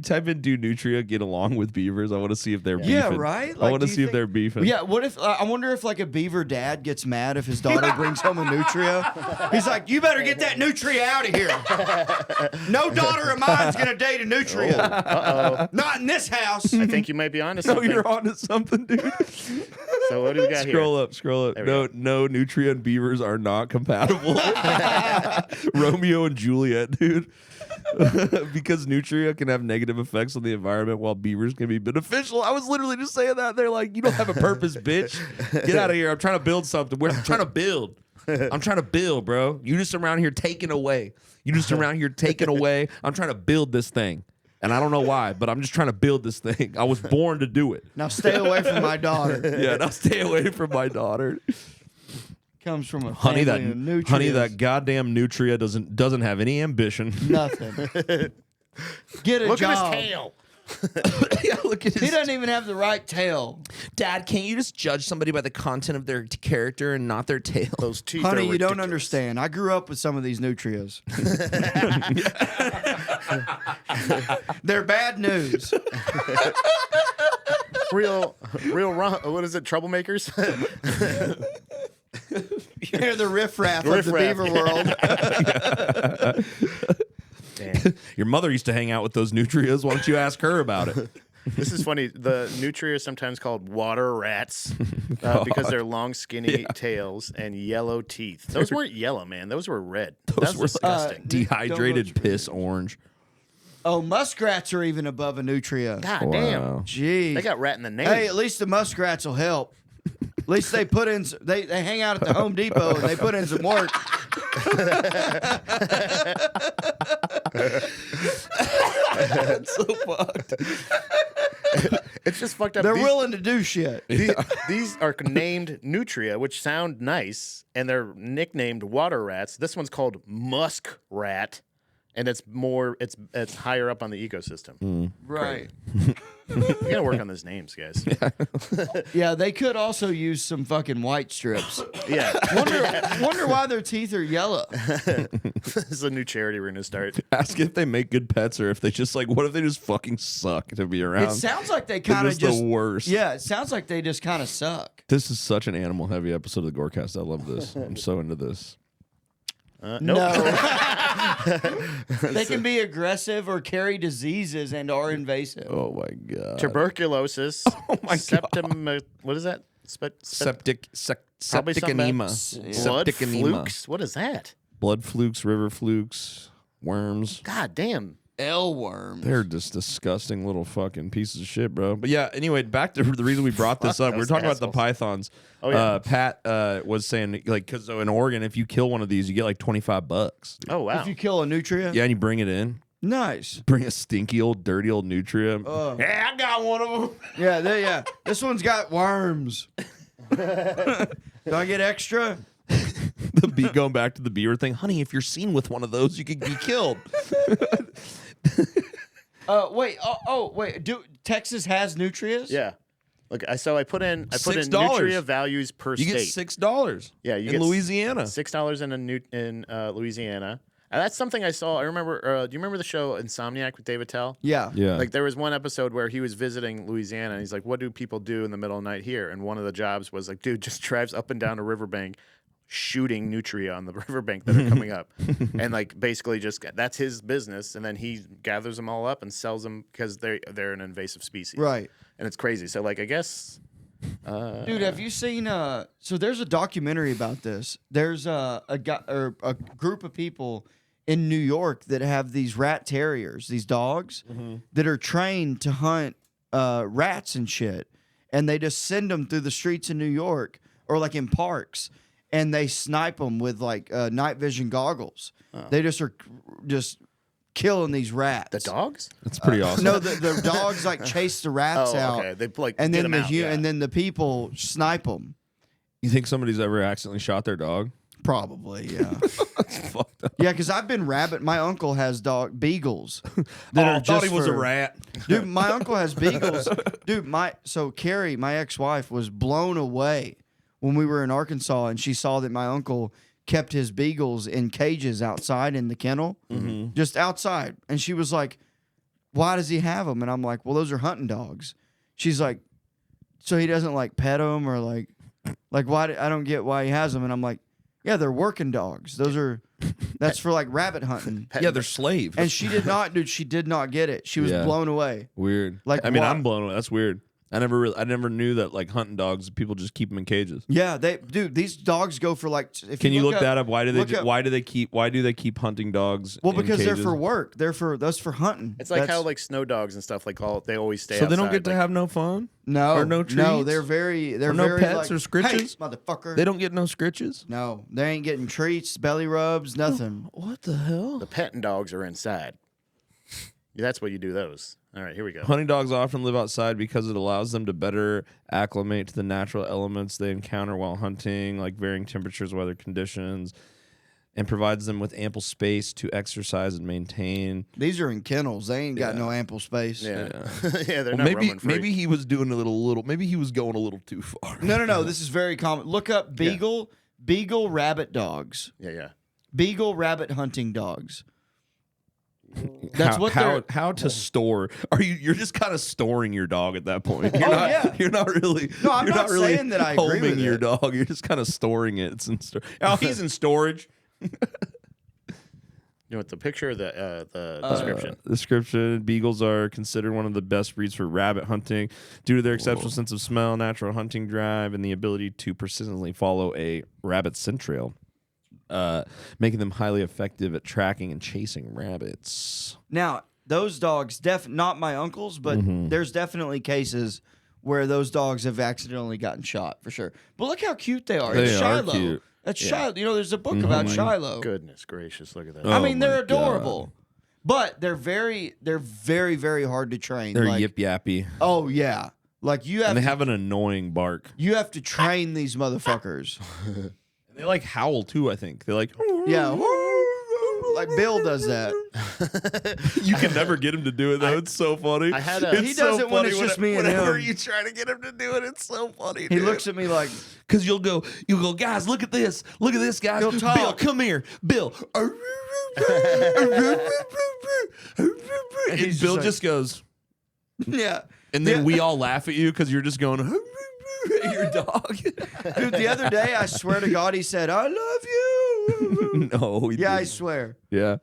type in "do nutria get along with beavers"? I want to see if they're beefing. Yeah, right? I Like, want to do you see if think- they're beefing. Yeah, what if I wonder if like a beaver dad gets mad if his daughter brings home a nutria? He's like, "You better get that nutria out of here. No daughter of mine's gonna date a nutria. Uh-oh. Not in this house." I think you might be onto No, something. you're onto something, dude. So what do we got Scroll here? up. There we No, nutria and beavers are not compatible. Romeo and Juliet, dude. Because nutria can have negative effects on the environment while beavers can be beneficial. I was literally just saying that. They're like, you don't have a purpose, bitch. Get out of here. I'm trying to build something. I'm trying to build. I'm trying to build, bro. You just around here taking away. I'm trying to build this thing. And I don't know why, but I'm just trying to build this thing. I was born to do it. Now stay away from my daughter. Yeah, now stay away from my daughter. Comes from a Honey, family of nutrients. that goddamn nutria doesn't have any ambition. Nothing. Get a Look job. at his tail. Yeah, look at He doesn't even have the right tail. Dad, can't you just judge somebody by the content of their character and not their tail? Those teeth Honey, are you don't ridiculous. understand. I grew up with some of these nutrias. They're bad news. Real wrong. What is it? Troublemakers? They're the riffraff of the Riffraff, beaver world. Damn. Your mother used to hang out with those nutrias. Why don't you ask her about it? This is funny. The nutria are sometimes called water rats because they're long, skinny tails and yellow teeth. Those weren't yellow, man. Those were red. That's were, disgusting. Dehydrated Don't go piss orange. Oh, muskrats are even above a nutria. God damn. Jeez. They got rat in the name. Hey, at least the muskrats will help. At least they put in. They hang out at the Home Depot and they put in some work. That's so fucked. It's just fucked up. They're These- willing to do shit. These are named nutria, which sound nice, and they're nicknamed water rats. This one's called musk rat, and it's higher up on the ecosystem. Right. We gotta work on those names, guys. Yeah, they could also use some fucking white strips. Yeah, Wonder why their teeth are yellow. this is a new charity we're gonna start. Ask if they make good pets or if they just what if they just fucking suck to be around. It sounds like they They're kind of just the worst. Yeah, it sounds like they just kind of suck. This is such an animal heavy episode of the GORCAST. I love this. I'm so into this. Nope. No. They can be aggressive or carry diseases and are invasive. Oh my god. Tuberculosis. Oh my septum. What is that? Septic Probably something enema. about blood Septic enema. flukes. What is that? Blood flukes, river flukes, worms. God damn. L worms. They're just disgusting little fucking pieces of shit, bro. But yeah, anyway, back to the reason we brought this up. We were those talking about the assholes. pythons. Oh, yeah. Pat was saying because in Oregon, if you kill one of these, you get like $25. Oh wow. If you kill a nutria, Yeah, and you bring it in. nice. Bring a stinky old, dirty old nutria. Yeah, I got one of them. Yeah. This one's got worms. Do I get extra? The bee going back to the beaver thing, honey. If you're seen with one of those, you could be killed. Wait. Wait. Texas has nutrias? Yeah. Look, I put in $6. nutria values per You state. get $6. Yeah, you in get Louisiana. $6 in Louisiana. And that's something I saw. I remember. Do you remember the show Insomniac with David Tell? Yeah. Yeah, Like there was one episode where he was visiting Louisiana, and he's like, "What do people do in the middle of the night here?" And one of the jobs was like, "Dude, just drives up and down a riverbank, shooting nutria on the riverbank that are coming up, and like basically just that's his business. And then he gathers them all up and sells them because they're an invasive species, Right. And it's crazy. So like I guess, Dude, have you seen? So there's a documentary about this. There's a guy or a group of people in New York that have these rat terriers, these dogs that are trained to hunt rats and shit, and they just send them through the streets of New York or like in parks, and they snipe them with like night vision goggles. They just are just killing these rats. The dogs? That's pretty awesome. No, the dogs like chase the rats out. Okay. They like And get then them out, yeah. and then the people snipe them. You think somebody's ever accidentally shot their dog? Probably, yeah. That's fucked up. Yeah, because I've been my uncle has beagles. I thought he was a rat. Dude, my uncle has beagles. Dude, so Carrie, my ex-wife, was blown away when we were in Arkansas, and she saw that my uncle kept his beagles in cages outside in the kennel, just outside. And she was like, why does he have them? And I'm like, well, those are hunting dogs. She's like, so he doesn't like pet them or like why? I don't get why he has them. And I'm like, yeah, they're working dogs. That's for like rabbit hunting. Yeah, they're slaves. And she did not, dude. She did not get it. She was blown away. Weird. Like, I mean, why? I'm blown away. That's weird. I never knew that like hunting dogs, people just keep them in cages. Yeah, dude, these dogs go for like. If Can you look that up? Why do they keep hunting dogs? Well, in because cages? they're for work. That's for hunting. It's like how like snow dogs and stuff they always stay. So they don't outside, get to have no fun. no or no treats? No, they're very Or no very pets like, or scritches? Hey, motherfucker. They don't get no scritches. No, they ain't getting treats, belly rubs, nothing. What the hell? The petting dogs are inside. That's what you do those. All right, here we go. Hunting dogs often live outside because it allows them to better acclimate to the natural elements they encounter while hunting, like varying temperatures, weather conditions, and provides them with ample space to exercise and maintain. These are in kennels. They ain't got no ample space. Yeah, yeah, they're Well, not maybe roaming free. maybe he was doing a little. Maybe he was going a little too far. No. This is very common. Look up beagle rabbit dogs. Yeah. Beagle rabbit hunting dogs. That's how to store. You're just kind of storing your dog at that point. You're not really. No, I'm you're not really saying that I agree homing with your it. dog. You're just kind of storing it. It's in he's in storage. You know what? The picture of the description. Description: Beagles are considered one of the best breeds for rabbit hunting due to their exceptional sense of smell, natural hunting drive, and the ability to persistently follow a rabbit scent trail. Making them highly effective at tracking and chasing rabbits. Now, those dogs, not my uncle's, but there's definitely cases where those dogs have accidentally gotten shot, for sure. But look how cute they are. They It's are Shiloh. cute. That's Shiloh. You know, there's a book about Shiloh. Goodness gracious, look at that. I mean, they're my adorable. But they're very, very hard to train. They're like, yip yappy, oh, yeah. Like, and they have an annoying bark. you have to train these motherfuckers. And they like howl too. I think they like. Yeah. Like Bill does that. You can never get him to do it though. It's so funny. I had a- He does it when it's just me and whenever him. you try to get him to do it, it's so funny. He dude. looks at me like, Because you'll go, guys, look at this, guys. He'll talk. Bill, come here, Bill. And he's Bill just just goes, yeah. and then Yeah. we all laugh at you because you're just going at your dog. Dude, the other day, I swear to God, he said, I love you. No, he Yeah, I didn't. swear. Yeah,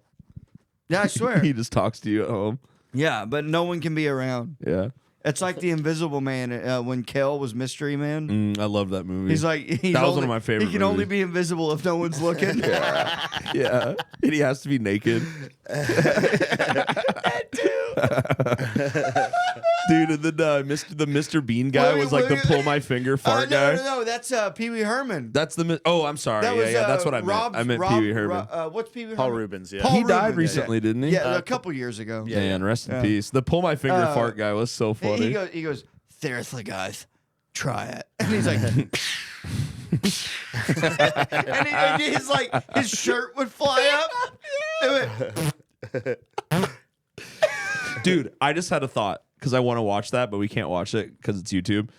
Yeah, I swear. he just talks to you at home. Yeah, but no one can be around. Yeah, It's like the Invisible Man when Kel was Mystery Man. I love that movie. He's like, That was one of my favorite He can only movies. be invisible if no one's looking. yeah, and he has to be naked. Dude, and then the Mr. Bean guy was like the pull my finger fart guy. No, that's Pee Wee Herman. That's the. Oh, I'm sorry. That yeah, was, that's what I meant. I meant Pee Wee Herman. What's Pee Wee Paul Herman? Rubens, yeah. Paul He died Rubens, recently, didn't he? Yeah, a couple years ago. Yeah, and rest in Yeah. peace. The pull my finger fart guy was so funny. He goes, seriously, guys, try it. And he's like, and he's like, his shirt would fly up. Dude, I just had a thought because I want to watch that, but we can't watch it because it's YouTube.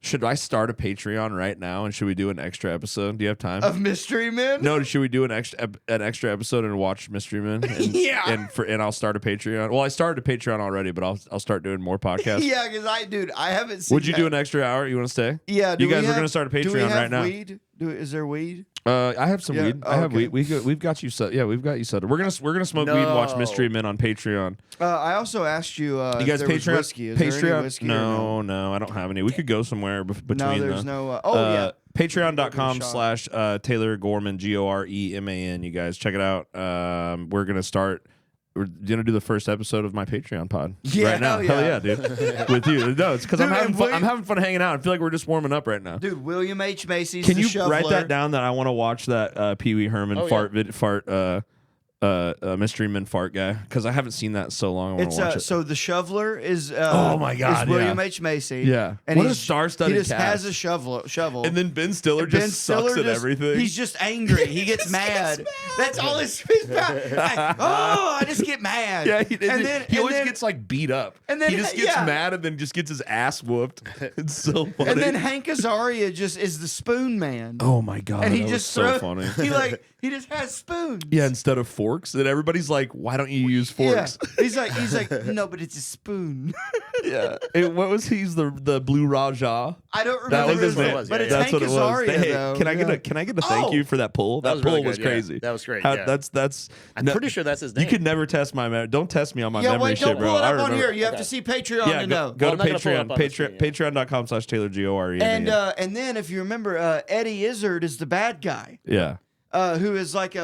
Should I start a Patreon right now, and should we do an extra episode? Do you have time? Of Mystery Men? No, should we do an extra episode and watch Mystery Men? And, Yeah. and I'll start a Patreon. Well, I started a Patreon already, but I'll start doing more podcasts. Yeah, because I haven't seen Would you do an extra hour? You want to stay? Yeah, You guys are going to start a do we Patreon have right now. Weed? Is there weed? I have some Yeah, weed. I have okay. weed. We've got you set. Yeah, we've got you set. We're gonna smoke weed and watch No. Mystery Men on Patreon. I also asked you, You guys, if there was Patreon. whiskey. Is there any Patreon. whiskey or No, I don't have any. We could go somewhere between. No, there's though. no. Yeah. Patreon.com/Taylor Gorman, GOREMAN. You guys check it out. We're gonna start we're gonna do the first episode of my Patreon pod Yeah, right now. hell yeah. Dude, with you. No, it's because I'm Dude, having and fun. I'm having fun hanging out. I feel like we're just warming up right now. Dude, William H. Macy's Can the you shoveler. write that down? That I want to watch that Pee Wee Herman Oh, mystery men fart guy because I haven't seen that in so long. I want It's to watch it. so the shoveler is Oh my God, is William yeah. H. Macy. Yeah. and What a he's- star-studded He just cast. has a shovel, And then Ben Stiller Ben just sucks Stiller at everything. He's just angry. He gets mad. That's all his mad. Like, oh, I just get mad. Yeah, he always then- gets like beat up. and then- he just gets yeah. mad and then just gets his ass whooped. It's so funny. And then Hank Azaria just is the spoon man. oh my god, and he that just was so funny. He just has spoons. Yeah, instead of forks, and everybody's like, "Why don't you use forks?" Yeah. He's like, no, but it's a spoon. Yeah. What was he's the Blue Raja? I don't remember That was his his name. name, but it's That's Hank what it was. Azaria, Hey, though. can I get Yeah. a thank you for that pull? That was pull really was good, yeah. crazy. That was great, yeah. That's. I'm pretty sure that's his name. You could never test my memory. Don't test me on my Yeah, memory wait, shit, don't bro. pull it I up on remember. here. You have Okay. to see Patreon Yeah, to know. go Well, to I'm not gonna pull it Patreon. up on the screen, yeah. Patreon.com/Taylor GORE. And then if you remember, Eddie Izzard is the bad guy. yeah. Who is like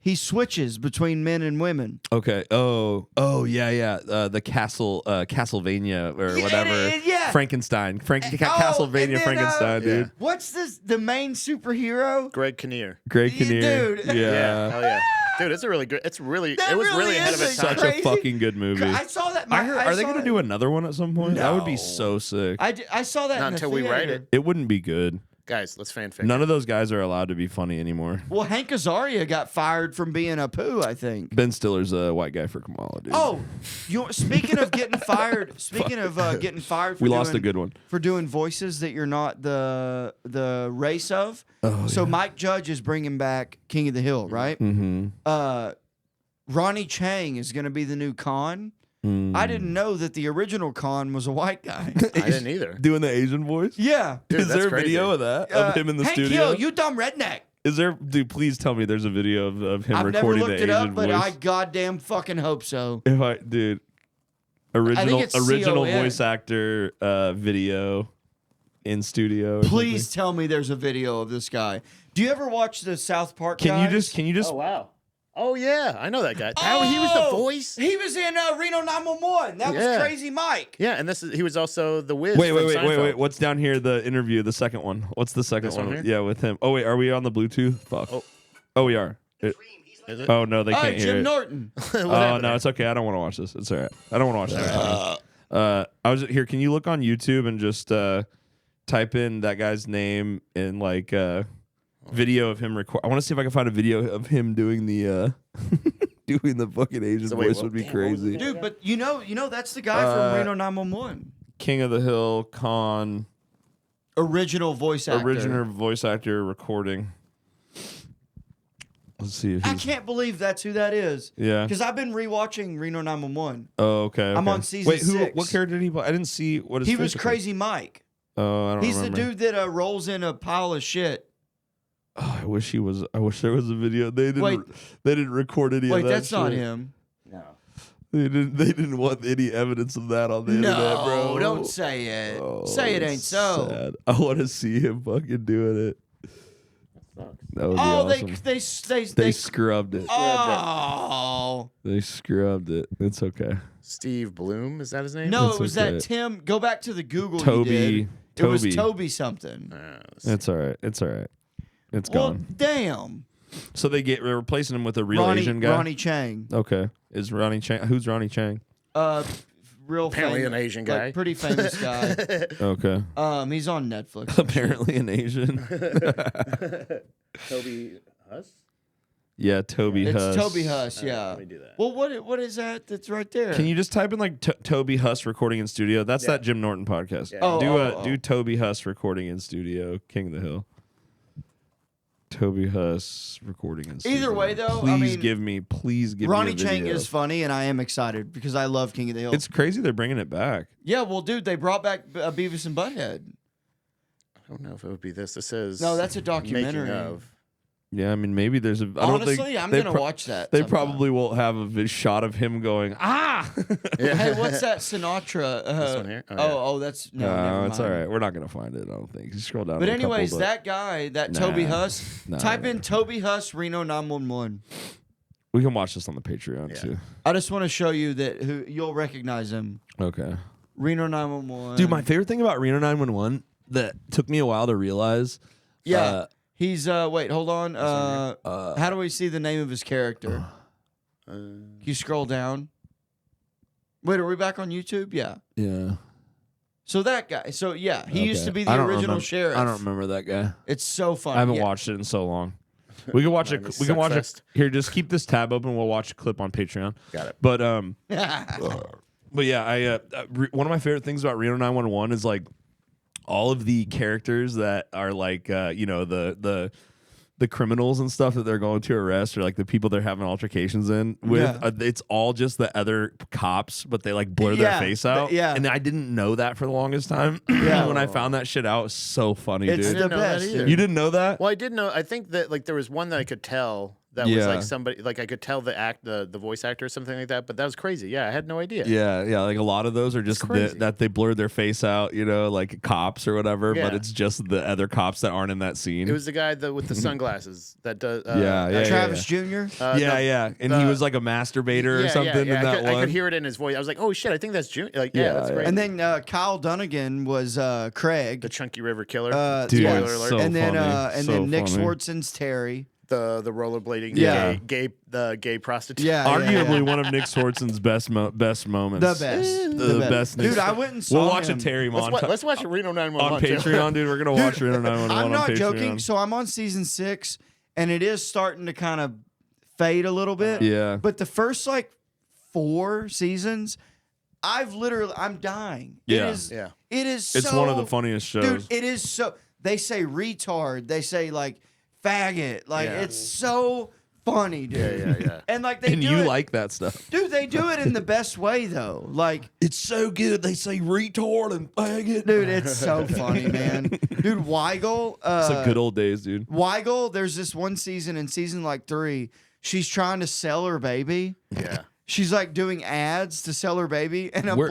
he switches between men and women. Okay. Oh, yeah. The Castlevania or Yeah, whatever. yeah. Frankenstein. and Castlevania then, Frankenstein, dude. What's the main superhero? Greg Kinnear. Greg Yeah, Kinnear. dude. Yeah. Yeah. Hell yeah. Dude, it's a really good. It was really ahead of its time. Such Crazy. a fucking good movie. I saw that. I heard, are they saw going to that- do another one at some point? That would be No. so sick. I saw that Not in the until we write theater. it. It wouldn't be good. Guys, let's fanfic. None of those guys are allowed to be funny anymore. Well, Hank Azaria got fired from being a poo, I think. Ben Stiller's a white guy for Kamala, dude. Oh, speaking of getting fired, getting fired, for we lost a doing- good one. for doing voices that you're not the race of. Oh, So yeah. Mike Judge is bringing back King of the Hill, right? Mm-hmm. Ronnie Chang is going to be the new Khan. I didn't know that the original Khan was a white guy. I didn't either. Doing the Asian voice? Yeah. Dude, Is there a that's crazy. video of that? Of him in the Hank studio? Hill, you dumb redneck. Is there, dude, please tell me there's a video of him I've never recording looked the it Asian up, but voice. I goddamn fucking hope so. Dude, original it's original CON. voice actor video in studio. or Please tell me there's a video of this guy. Do you ever watch the South Park something. guys? Can you just Oh wow. Oh yeah, I know that guy. Oh, he was the voice. He was in Reno 911. That was Yeah. Crazy Mike. Yeah, and he was also the Wiz. wait, from wait. Seinfeld. What's down here? The interview, the second one. What's the second This one here? Yeah, with him. Oh wait, are we on the Bluetooth? Fuck. Oh, we are. Is it? Oh no, they Oh, can't hear Jim it. Norton. What Oh happened no, there? it's okay. I don't want to watch this. It's all right. I don't want to watch that. I was here. Can you look on YouTube and just type in that guy's name in like video of him record? I want to see if I can find a video of him doing the doing the fucking Asian So wait, voice what- would be damn, what was crazy. it? Dude, but you know that's the guy from Reno 911. King of the Hill, Khan, Original voice actor. original voice actor recording. Let's see if I he's. can't believe that's who that is. Yeah. Because I've been rewatching Reno 911. Oh, okay. I'm okay. on season Wait, who? 6. What character did he play? I didn't see what his. He face was looked Crazy Mike. like. Oh, I don't He's remember. the dude that rolls in a pile of shit. Oh, I wish he was. I wish there was a video. They didn't. Wait. They didn't record any Wait, of that. that's not shit. him. No. They didn't. They didn't want any evidence of that on the internet, bro. Don't say it. Oh, say it ain't that's so. sad. I want to see him fucking doing it. Sucks. That would be Oh, awesome. they scrubbed it. Oh They scrubbed it. It's okay. Steve Bloom, is that his name? no, That's it was okay. that Tim. Go back to the Google. Toby. You did. It was Toby. Toby something. Let's It's all right. It's all right. It's Well, gone. damn. So they're replacing him with a real Asian guy. Ronnie Chang. Okay. Is Ronnie Chang? Who's Ronnie Chang? Real Apparently famous, an Asian like, guy. pretty famous guy. Okay. He's on Netflix. Apparently an Asian. Toby Huss? Yeah, Toby It's Huss. Toby Huss, yeah. Let me do that. Well, what is that? That's right there. Can you just type in like Toby Huss recording in studio? That's Yeah. that Jim Norton podcast. Yeah. Oh, Do Toby Huss recording in studio, King of the Hill. Toby Huss recording in studio. Either way, though, please I mean, give me Ronnie a Chang video. is funny, and I am excited because I love King of the Hill. It's crazy they're bringing it back. Yeah, well, dude, they brought back Beavis and Butthead. I don't know if it would be this. This says No, that's a documentary. Making of. Yeah, I mean maybe there's a. I don't Honestly, think I'm they gonna watch that. They sometime. probably won't have a shot of him going Hey, what's that Sinatra? This one here? Oh, Oh, yeah. that's no. No, never it's mind. all right. We're not gonna find it. I don't think. Just scroll down. But a couple, anyways, but- that guy, that Toby Nah. Huss. Nah, type nah. in Toby Huss Reno 911. We can watch this on the Patreon Yeah. too. I just want to show you that who you'll recognize him. Okay. Reno 911. Dude, my favorite thing about Reno 911 that took me a while to realize. Yeah. He's wait, hold on. How do we see the name of his character? Can you scroll down? Wait, are we back on YouTube? Yeah. Yeah. So that guy. So yeah, he used Okay. to be I the don't original remember- sheriff. I don't remember that guy. It's so funny. I haven't Yeah. watched it in so long. We can watch it. Mine is We can watch it Suckfest. here. Just keep this tab open. We'll watch a clip on Patreon. Got it. But yeah, one of my favorite things about Reno 911 is like all of the characters that are like the criminals and stuff that they're going to arrest, or like the people they're having altercations in with. Yeah. It's all just the other cops, but they like blur their Yeah, face out. yeah. And I didn't know that for the longest time. Yeah. When I found that shit out, it was so funny, It's dude. the know that best. either. dude. You didn't know that? Well, I did know. I think that like there was one that I could tell that was Yeah. like somebody. Like I could tell the voice actor or something like that. But that was crazy. Yeah, I had no idea. Yeah, like a lot of those are just crazy. that they blurred their face out, like cops or whatever, but Yeah. it's just the other cops that aren't in that scene. It was the guy with the sunglasses that does. Yeah. Travis Jr. yeah. And he was like a masturbator or something in that I one. could hear it in his voice. I was like, oh shit, I think that's June. Like, yeah, Yeah, that's yeah. great. And then Kyle Dunnigan was Craig. the Chunky River Killer. Dude, Spoiler it's alert. so and then funny. So then Nick funny. Swartzen's Terry. the rollerblading Yeah. gay prostitute. Yeah. Arguably one of Nick Swartzen's best moments. The best. The best. Dude, I went and saw We'll watch him. a Terry montage Let's watch Reno 911 on too. Patreon, dude. We're gonna watch Reno 911 I'm on not Patreon. joking. So I'm on season 6, and it is starting to kind of fade a little bit. Yeah. But the first like 4 seasons, I'm dying. Yeah. Yeah. It is. It's so, one of the funniest shows. Dude, it is so. They say retard. They say like faggot. Like Yeah. it's so funny, dude. Yeah. And like they and do you it, like that stuff. dude. They do it in the best way though. Like, It's so good. They say retard and faggot. dude, it's so funny, man. Dude, Weigel. It's the good old days, dude. Weigel. There's this one season in season like 3. She's trying to sell her baby. Yeah. She's like doing ads to sell her baby, and a Where-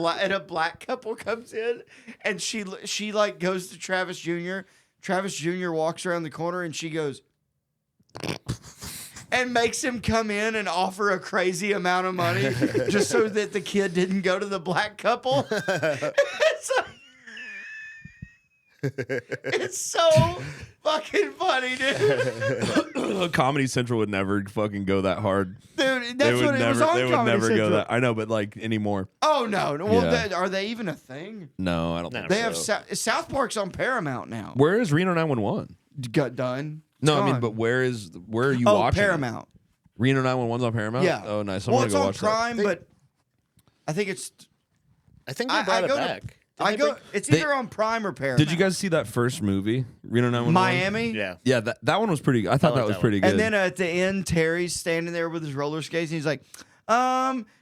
black couple comes in, and she like goes to Travis Jr. Travis Jr. walks around the corner, and she goes and makes him come in and offer a crazy amount of money just so that the kid didn't go to the black couple. It's so fucking funny, dude. Comedy Central would never fucking go that hard. Dude, that's what it was on They would Comedy never go Central. that. I know, but like anymore. Oh no! Well, Yeah. are they even a thing? No, I don't No. think They so. have South Park's on Paramount now. Where is Reno 911? Got done. No, It's I mean, gone. but where are you oh, watching? Paramount. Reno 911's on Paramount? Yeah. Oh, nice. I'm Well, gonna it's go on watch Prime, but I think it's. I think I- they brought I it go to- back. I go. It's They- either on Prime or Paramount. that. Did you guys see that first movie, Reno 911? Miami? Yeah. Yeah, that one was pretty. I thought like that was that pretty good. And then at the end, Terry's standing there with his roller skates, and he's like,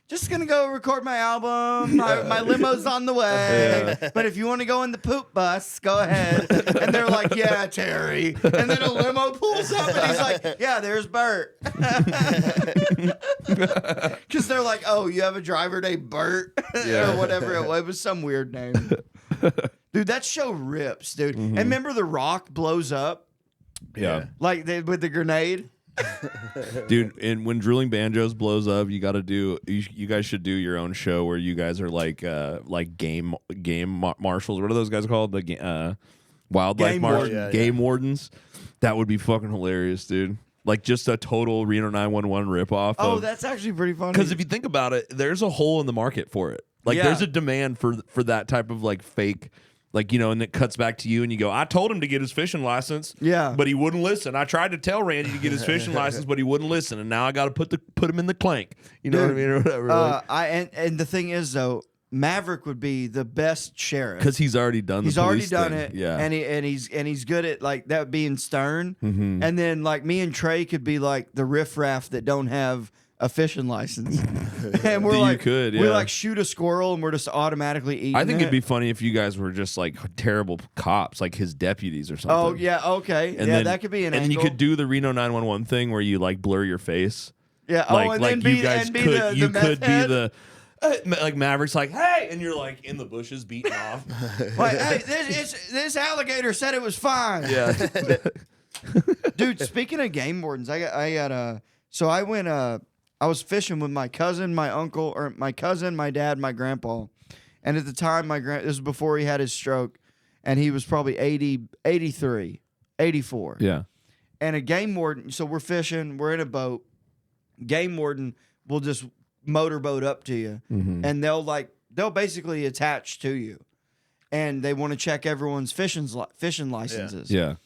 just gonna go record my album. My limo's on the way. But if you want to go in the poop bus, go ahead. And they're like, yeah, Terry. And then a limo pulls up and he's like, yeah, there's Bert. Because they're like, oh, you have a driver named Bert? Yeah. Or whatever it was. It was some weird name. Dude, that show rips, dude. And remember The Rock blows up? yeah. Like with the grenade? Dude, and when Drooling Banjos blows up, you got to do. You guys should do your own show where you guys are like game marshals. What are those guys called? The wildlife Game marshals, warden. game wardens. That would be fucking hilarious, dude. Like just a total Reno 911 ripoff. Oh, that's actually pretty funny. because if you think about it, there's a hole in the market for it. Like Yeah. there's a demand for that type of like fake. Like, and it cuts back to you and you go, I told him to get his fishing license. Yeah. But he wouldn't listen. I tried to tell Randy to get his fishing license, but he wouldn't listen. And now I got to put him in the clank. You know what I mean? Or whatever. and the thing is though, Maverick would be the best sheriff Because he's already done he's the already police done thing. it. Yeah. and he's good at like that being stern. Mhm. And then like me and Trey could be like the riffraff that don't have a fishing license. And we're You like could, we yeah. like shoot a squirrel and we're just automatically eating. I think it. it'd be funny if you guys were just like terrible cops, like his deputies or something. Oh yeah, okay. And yeah, then, that could be an and angle. you could do the Reno 911 thing where you like blur your face. yeah. Like, and like then be, you guys and be could, the you meth could be head. the like Maverick's like, hey, and you're like in the bushes beating off. Like, hey, this alligator said it was fine. Yeah. Dude, speaking of game wardens, I got so I went I was fishing with my cousin, my uncle, or my cousin, my dad, my grandpa. And at the time, this was before he had his stroke, and he was probably 80, 83, 84. Yeah. And a game warden, so we're fishing, we're in a boat. Game warden will just motorboat up to you, and they'll basically attach to you, and they want to check everyone's fishing licenses. Yeah.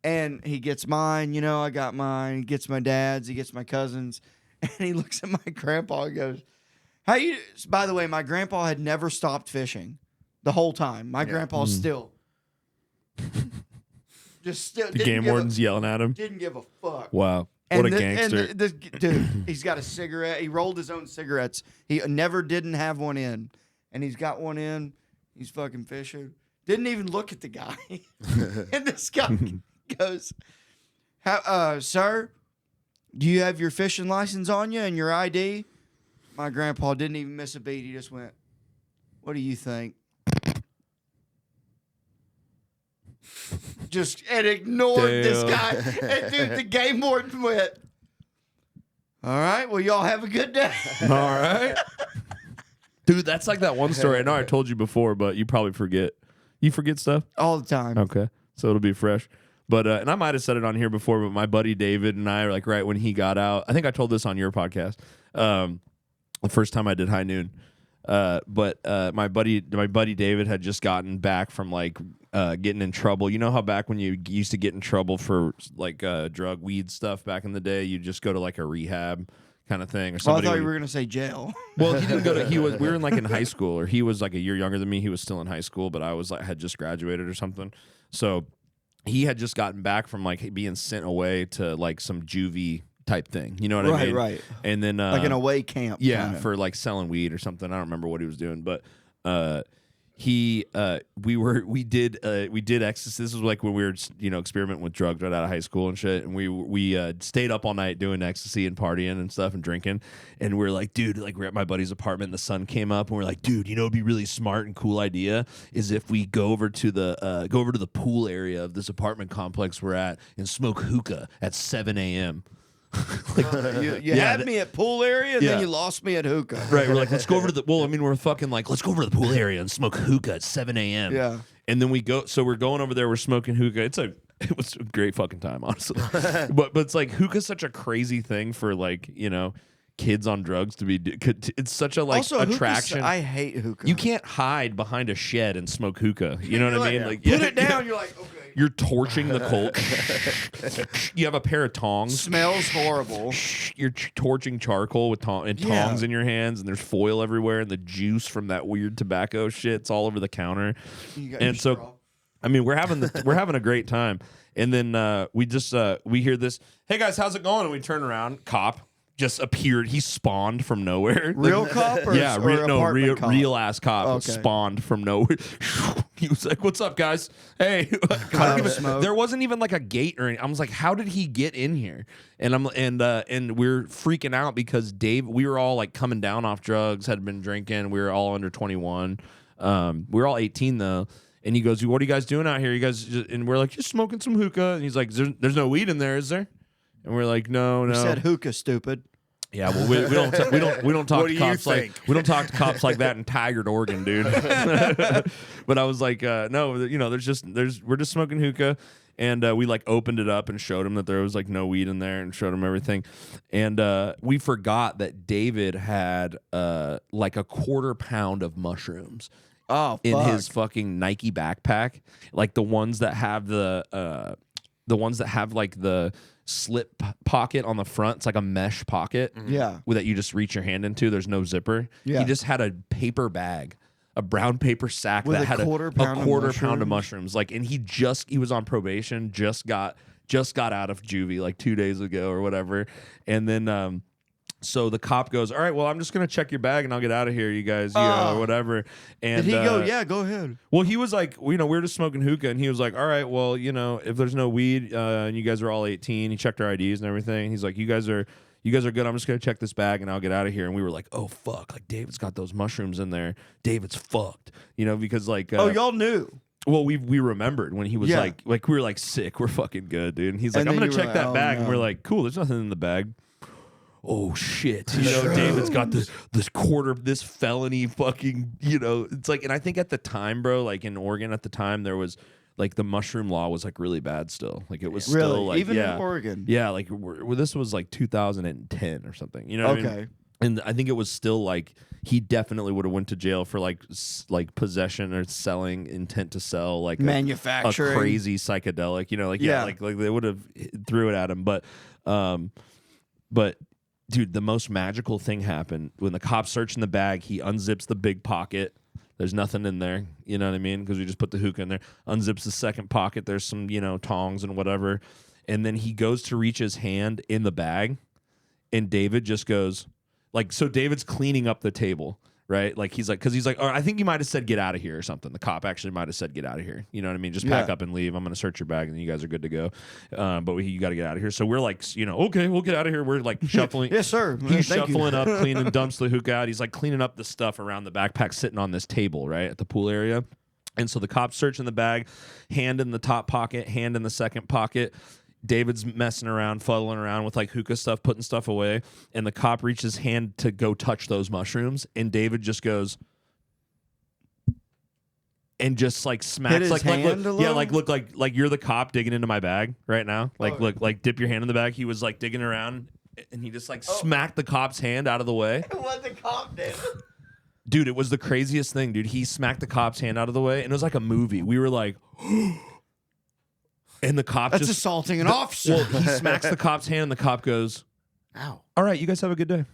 And he gets mine, I got mine. He gets my dad's, he gets my cousin's, and he looks at my grandpa and goes, "How you?" By the way, my grandpa had never stopped fishing the whole time. My grandpa still. Just still. The game warden's yelling at him. Didn't give a fuck. Wow. What a gangster. And this dude, he's got a cigarette. He rolled his own cigarettes. He never didn't have one in. And he's got one in. He's fucking fishing. Didn't even look at the guy. And this guy goes, "Sir, do you have your fishing license on you and your ID?" My grandpa didn't even miss a beat. He just went, "What do you think?" And ignored this guy. And dude, the game warden went, "All right, well, y'all have a good day." All right. Dude, that's like that one story. I know I told you before, but you probably forget. You forget stuff? All the time. Okay. So it'll be fresh. But, and I might have said it on here before, but my buddy David and I, like right when he got out, I think I told this on your podcast, the first time I did High Noon. But my buddy David had just gotten back from like getting in trouble. You know how back when you used to get in trouble for like drug, weed stuff back in the day, you just go to like a rehab kind of thing, or somebody. I thought you were gonna say jail. Well, he didn't go to. We were in like in high school, or he was like a year younger than me. He was still in high school, but I was like had just graduated or something. So he had just gotten back from like being sent away to like some juvie type thing. You know what I mean? Right. And then like an away camp. Yeah, kinda. for like selling weed or something. I don't remember what he was doing, but we did ecstasy. This was like when we were experimenting with drugs right out of high school and shit, and we stayed up all night doing ecstasy and partying and stuff and drinking, and we're like, dude, like we're at my buddy's apartment and the sun came up, and we're like, dude, it'd be really smart and cool idea is if we go over to the pool area of this apartment complex we're at and smoke hookah at 7 a.m. You had me at pool area, and then you lost me at hookah. Right, we're like, let's go over to the. Well, I mean, we're fucking like, let's go over to the pool area and smoke hookah at 7 a.m. Yeah, and then we go. So we're going over there. We're smoking hookah. It was a great fucking time, honestly. but it's like hookah's such a crazy thing for like kids on drugs to be. It's such a like also, attraction. I hate hookah. You can't hide behind a shed and smoke hookah. You know what I mean? Like put it down. You're like, okay. You're torching the colt. You have a pair of tongs. Smells horrible. You're torching charcoal with tongs in your hands, and there's foil everywhere, and the juice from that weird tobacco shit's all over the counter. And so, straw. I mean, we're having a great time. And then we hear this, "Hey guys, how's it going?" And we turn around, cop just appeared. He spawned from nowhere. Real cop? Or, yeah, cop? real ass cop spawned from nowwe're. He was like, "What's up, guys? Hey." There wasn't even like a gate or anything. I was like, "How did he get in here?" And we're freaking out because we were all like coming down off drugs, had been drinking. We were all under 21. We were all 18 though. And he goes, "What are you guys doing out here? You guys?" And we're like, "Just smoking some hookah." And he's like, "There's no weed in there, is there?" And we're like, no. You said hookah, stupid. Yeah, well, we don't talk to cops we don't talk to cops like that in Tigard, Oregon, dude. But I was like, no, we're just smoking hookah, and we like opened it up and showed him that there was like no weed in there, and showed him everything, and we forgot that David had like a 1/4 pound of mushrooms. Oh, in his fucking Nike backpack, like the ones that have like the slip pocket on the front. It's like a mesh pocket. Yeah. That you just reach your hand into. There's no zipper. Yeah. He just had a paper bag, a brown paper sack with that had a 1/4 pound of mushrooms. Like, and he was on probation, just got out of juvie like 2 days ago or whatever. And then so the cop goes, "All right, well, I'm just gonna check your bag and I'll get out of here, you guys, or whatever." And did he go, "Yeah, go ahead"? Well, he was like, we're just smoking hookah, and he was like, "All right, well, if there's no weed, and you guys are all 18," he checked our IDs and everything. He's like, "You guys are good. I'm just gonna check this bag and I'll get out of here." And we were like, "Oh fuck! Like David's got those mushrooms in there. David's fucked." Because like, y'all knew. Well, we remembered when he was like we were like, "Sick, we're fucking good, dude." And he's like, "I'm gonna check that bag," and we're like, "Cool, there's nothing in the bag." oh shit, David's got this felony fucking, it's like, and I think at the time, bro, like in Oregon at the time, there was like the mushroom law was like really bad still. Like it was still like, even in Oregon. Yeah, like this was like 2010 or something. You know what I mean? And I think it was still like he definitely would have went to jail for like possession or selling, intent to sell, like manufacturing a crazy psychedelic. Like they would have threw it at him. But dude, the most magical thing happened when the cops search in the bag. He unzips the big pocket. There's nothing in there. You know what I mean? Because we just put the hookah in there. Unzips the second pocket. There's some tongs and whatever. And then he goes to reach his hand in the bag, and David just goes. Like, so David's cleaning up the table, right? Like, he's like, or I think he might have said, get out of here or something. The cop actually might have said, get out of here. You know what I mean? Just pack up and leave. I'm going to search your bag and you guys are good to go. But you got to get out of here. So we're like, okay, we'll get out of here. We're like shuffling. Yes, sir. He's shuffling up, cleaning, dumps the hookah out. He's like cleaning up the stuff around the backpack sitting on this table, right? At the pool area. And so the cop's searching the bag, hand in the top pocket, hand in the second pocket. David's messing around, fuddling around with like hookah stuff, putting stuff away, and the cop reaches his hand to go touch those mushrooms, and David just goes and just like smacks look like you're the cop digging into my bag right now. Look, dip your hand in the bag. He was like digging around, and he just like smacked the cop's hand out of the way. What the cop did. Dude, it was the craziest thing, dude. He smacked the cop's hand out of the way, and it was like a movie. We were like. And the cop That's assaulting an officer. Well, he smacks the cop's hand, and the cop goes, ow. All right, you guys have a good day.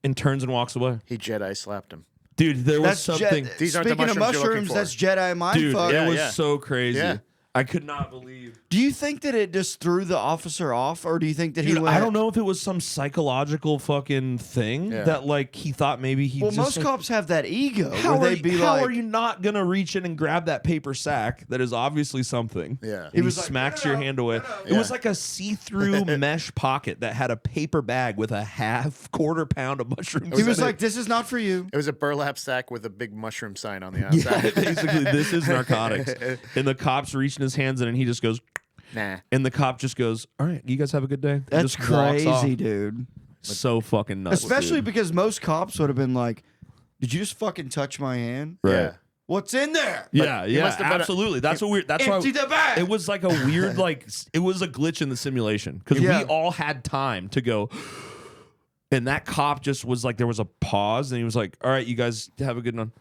And turns and walks away. He Jedi slapped him. Dude, there was something. These aren't the Speaking of mushrooms, that's Jedi mindfuck. Dude, it was so crazy. Yeah. I could not believe. Do you think that it just threw the officer off, or do you think that he went... I don't know if it was some psychological fucking thing that like he thought maybe he. Well, just, most like, cops have that ego how where they'd be like, "How are you not gonna reach in and grab that paper sack that is obviously something?" Yeah, he was smacks your hand away. It was like a see-through mesh pocket that had a paper bag with a quarter pound of mushrooms. He was like, "This is not for you." It was a burlap sack with a big mushroom sign on the outside. Yeah, basically, this is narcotics. And the cop's reaching his hands in, and he just goes, nah. And the cop just goes, all right, you guys have a good day. That's just walks off. crazy, dude. So fucking nuts. Especially dude. because most cops would have been like, did you just fucking touch my hand? Right. Yeah. What's in there? Yeah, absolutely. That's what weird. That's Empty why the bag. it was like a weird, like it was a glitch in the simulation because we all had time to go. And that cop just was like, there was a pause, and he was like, all right, you guys have a good one.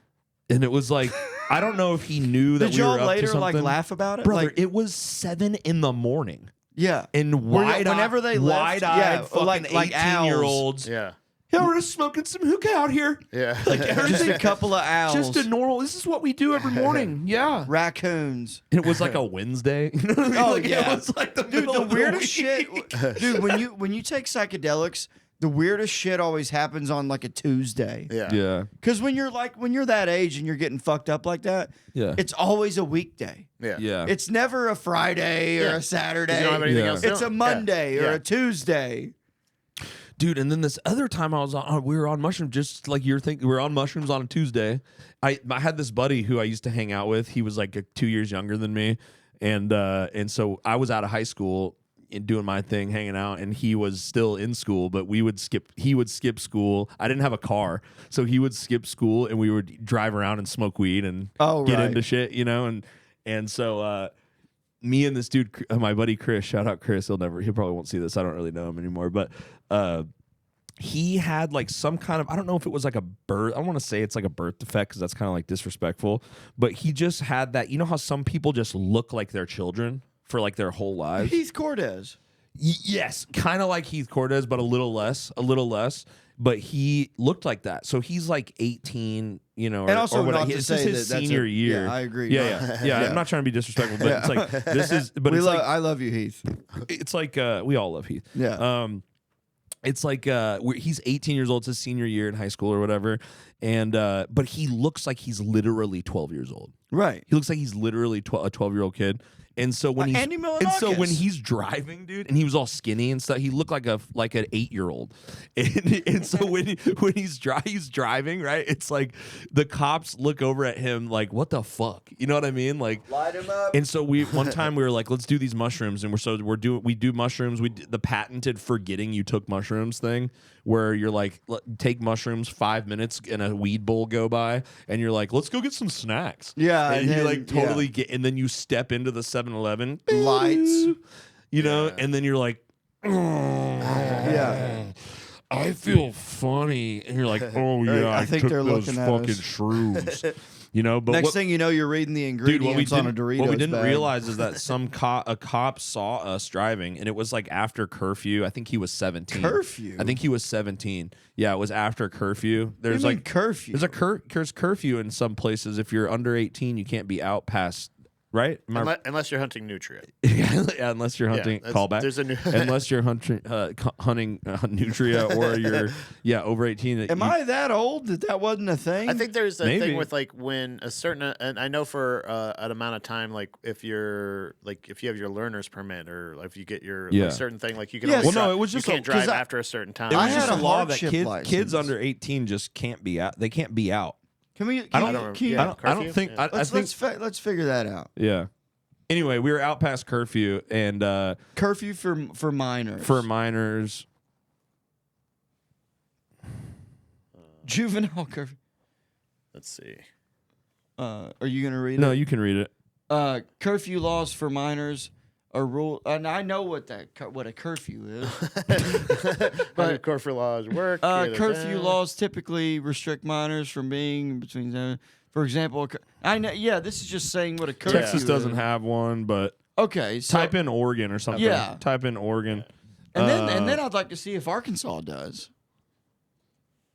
And it was like, I don't know if he knew that Did we were y'all up later to something. like laugh about it? Brother, like, it was 7 a.m. yeah. And whenever they left, wide-eyed, fucking like 18-year-olds. Yeah. Yeah, we're just smoking some hookah out here. Yeah. Like just everything, a couple of owls. just a normal. This is what we do every morning. Yeah. Raccoons. And it was like a Wednesday. You know what I mean? Oh, Like, yeah. It was like the Dude, middle the of the weirdest week. shit. Dude, when you take psychedelics, the weirdest shit always happens on like a Tuesday. Yeah. Yeah. Because when you're that age and you're getting fucked up like that, Yeah. it's always a weekday. Yeah. Yeah. It's never a Friday or a Saturday. You don't have anything Yeah. else to It's do? a Monday or Yeah. a Tuesday. Dude, and then this other time I was on, we were on mushrooms, just like you're thinking. We were on mushrooms on a Tuesday. I had this buddy who I used to hang out with. He was like 2 years younger than me, and so I was out of high school and doing my thing, hanging out, and he was still in school. But he would skip school. I didn't have a car, so he would skip school, and we would drive around and smoke weed and get into shit, and so. Me and this dude, my buddy Chris, shout out Chris. He probably won't see this. I don't really know him anymore, but he had like some kind of, I don't know if it was like a birth. I don't want to say it's like a birth defect because that's kind of like disrespectful, but he just had that. You know how some people just look like their children for like their whole lives? Heath Cortez. Yes, kind of like Heath Cortez, but a little less. But he looked like that. So he's like 18, And also not to this say is his that that's senior year. Yeah, I agree. Yeah. I'm not trying to be disrespectful, but it's like this is. But I love you, Heath. it's like we all love Heath. Yeah. It's like he's 18 years old. It's his senior year in high school or whatever, and but he looks like he's literally 12 years old. Right. He looks like he's literally a 12-year-old kid, And so when Andy and so when Milonakis. he's driving, dude, and he was all skinny and stuff, he looked like an 8-year-old. And so when he's driving, right? It's like the cops look over at him like, what the fuck? You know what I mean? Like, light him up. and so one time we were like, let's do these mushrooms, and we do mushrooms. The patented forgetting you took mushrooms thing, where you're like, take mushrooms, 5 minutes and a weed bowl go by, and you're like, let's go get some snacks. Yeah, and and you then- like totally get, and then you step into the 7-Eleven Lights. you know, and then you're like, Yeah. I feel funny, and you're like, oh yeah, I think took they're those looking at fucking us. srules. You know, but Next what, thing you know, you're reading the dude, what we ingredients on a didn't, Doritos what we didn't bag. realize is that a cop saw us driving, and it was like after curfew. I think he was 17. Curfew? I think he was 17. Yeah, it was after curfew. There's What do you mean like curfew. There's curfew in some places. If you're under 18, you can't be out past. Right? Unless you're hunting nutria. Yeah, unless you're hunting that's- callback. there's a new- unless you're hunting nutria, or you're over 18. Am I that old that wasn't a thing? I think there's a Maybe. thing with like when a certain, and I know for an amount of time, like if you have your learner's permit, or if you get your Yeah. certain thing, like you can Yeah, only well, no, drive, it was just you can't a- drive 'cause after a certain time. It was I just had a a law that hardship kids license. under 18 just can't be out. They can't be out. Can we? I don't- can you- yeah. I don't curfew? think. Yeah. I think. let's figure that out. Yeah. Anyway, we were out past curfew, and Curfew for minors. for minors, juvenile curfew. Let's see. Are you gonna read no, it? you can read it. Curfew laws for minors are rule. And I know what a curfew is. But curfew laws work. Curfew laws typically restrict minors from being between them. For example, I know. Yeah, this is just saying what a curfew Texas is. doesn't have one, but Okay, so, type in Oregon or something. Yeah. Type in Oregon. and then I'd like to see if Arkansas does.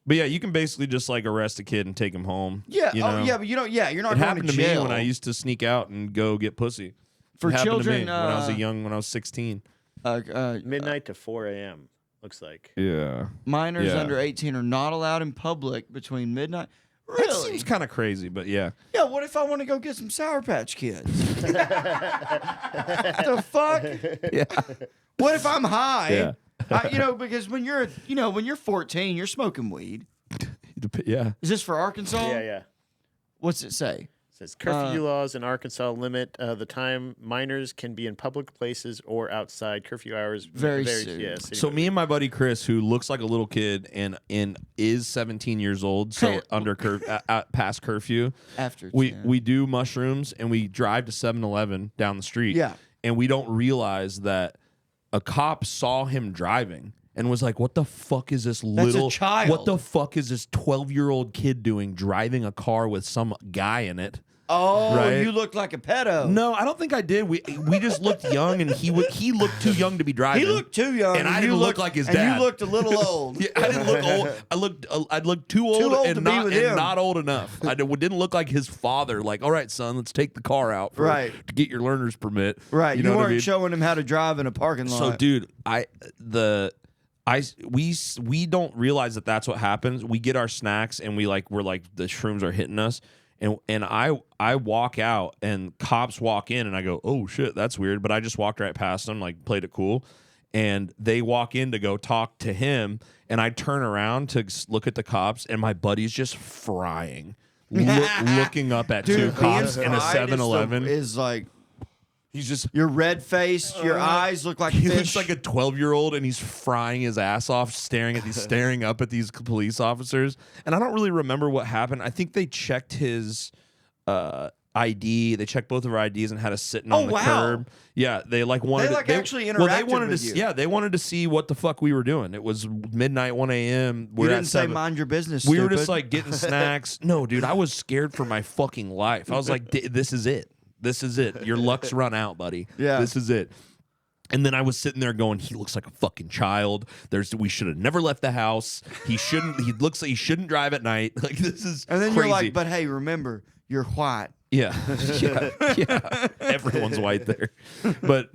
But yeah, you can basically just like arrest a kid and take him home. Yeah. You Oh, know? yeah, but you're not It going happened to to jail. me when I used to sneak out and go get pussy. For It happened children, to me when I was 16. midnight to 4 a.m. Looks like. Yeah. minors Yeah. under 18 are not allowed in public between midnight. That Really? seems kind of crazy, but yeah. Yeah, what if I want to go get some Sour Patch Kids? The fuck? Yeah. What if I'm high? Yeah. Because when you're 14, you're smoking weed. Yeah. Is this for Arkansas? Yeah. What's it say? It says curfew laws in Arkansas limit the time minors can be in public places or outside. Curfew hours Very soon. Yeah, city So me and my buddy Chris, who looks like a little kid and is 17 years old, so Hey. under past curfew, After we 10. we do mushrooms and we drive to 7-Eleven down the street. Yeah. And we don't realize that a cop saw him driving and was like, what the fuck is this That's a little child. What the fuck is this 12-year-old kid doing driving a car with some guy in it? Oh, Right. you look like a pedo. No, I don't think I did. We just looked young, and he looked too young to be driving. He looked too young. And I you didn't look looked- like his and dad. you looked a little old. Yeah, I didn't look old. I looked too old, old and to be not with and him. not old enough. I didn't look like his father. Like, all right, son, let's take the car out Right. to get your learner's permit. Right. You, know what weren't I mean? showing him how to drive in a parking lot. So, dude, we don't realize that that's what happens. We get our snacks, and we're like the shrooms are hitting us. And I walk out, and cops walk in, and I go, oh shit, that's weird. But I just walked right past them, like played it cool. And they walk in to go talk to him, and I turn around to look at the cops, and my buddy's just frying, looking up at two Dude, cops being in a fried 7-Eleven. is like He's just you're red faced. Your eyes look like he fish. looks like a 12-year-old, and he's frying his ass off, staring up at these police officers. And I don't really remember what happened. I think they checked his ID. They checked both of our IDs and had us sitting on the wow. curb. Yeah, they wanted. like, actually they interacted wanted with to. you. Yeah, they wanted to see what the fuck we were doing. It was midnight, 1 a.m. you didn't say mind your business. We were just stupid. like getting snacks. No, dude, I was scared for my fucking life. I was like, this is it. This is it. Your luck's run out, buddy. Yeah. This is it. And then I was sitting there going, he looks like a fucking child. We should have never left the house. He looks like he shouldn't drive at night. Like, this is And then crazy. you're like, but hey, remember, you're white. Yeah. yeah. Everyone's white there. But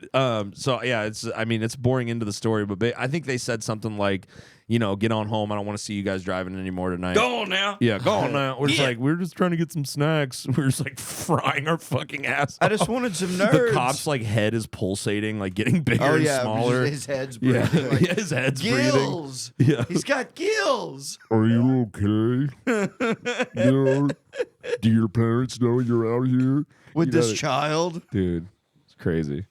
so yeah, it's boring into the story, but I think they said something like get on home. I don't want to see you guys driving anymore tonight. Go on now. Yeah, go on now. We're just Yeah. like, we're just trying to get some snacks. We're just like frying our fucking ass I just off. wanted some The nerds. cop's like head is pulsating, like getting bigger Oh and yeah, smaller. his head's Yeah, breathing. Like, yeah, his head's breathing. gills. Yeah. He's got gills. Are you okay? Do your parents know you're out here? With You this gotta- child. Dude, it's crazy.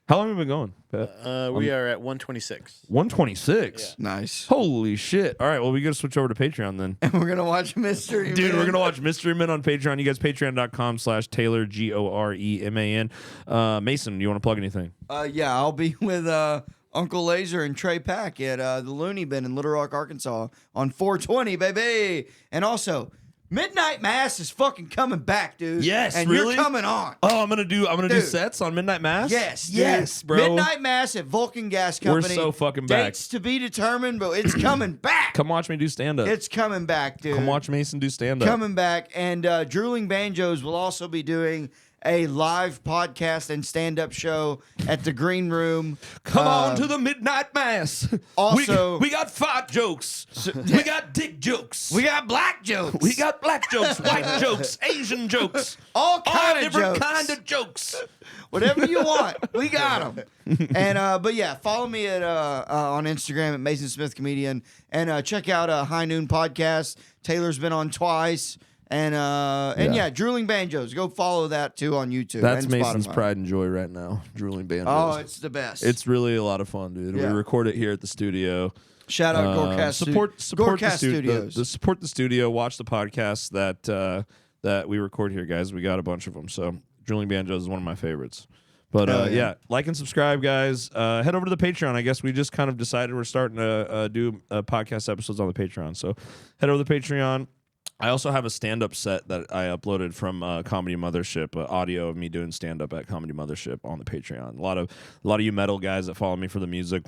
How long have we been going, Pat? We are at 126. 126. Nice. Holy shit. All right, well, we got to switch over to Patreon then. And we're gonna watch Mystery Dude, Man. we're going to watch Mystery Men on Patreon. You guys, patreon.com/Taylor, GOREMAN. Mason, you want to plug anything? Yeah, I'll be with Uncle Laser and Trey Pack at the Looney Bin in Little Rock, Arkansas on 420, baby. And also, Midnight Mass is fucking coming back, dude. Yes, and really? you're coming on. Oh, I'm gonna do Dude. sets on Midnight Mass? Yes, Yes, dude. bro. Midnight Mass at Vulcan Gas Company. We're so fucking back. Dates to be determined, but it's coming back. Come watch me do stand-up. It's coming back, dude. Come watch Mason do stand-up. Coming back. And Drooling Banjos will also be doing a live podcast and stand-up show at the Green Room. Come on to the Midnight Mass. Also- we got fart jokes. We got dick jokes. We got black jokes. We got black jokes, white jokes, Asian jokes. all kind of different jokes. kind of jokes. Whatever you want, we got them. And but yeah, follow me at on Instagram at Mason Smith Comedian, and check out High Noon Podcast. Taylor's been on twice, and yeah, Drooling Banjos. Go follow that too on YouTube. That's and Mason's Spotify. pride and joy right now. Drooling Banjos. Oh, it's the best. It's really a lot of fun, dude. Yeah. We record it here at the studio. Shout out GORCAST. Support GORCAST the Studios. support the studio. Watch the podcasts that we record here, guys. We got a bunch of them. So Drooling Banjos is one of my favorites. But yeah, like and subscribe, guys. Head over to the Patreon. I guess we just kind of decided we're starting to do podcast episodes on the Patreon. So head over to the Patreon. I also have a stand-up set that I uploaded from Comedy Mothership, audio of me doing stand-up at Comedy Mothership on the Patreon. A lot of you metal guys that follow me for the music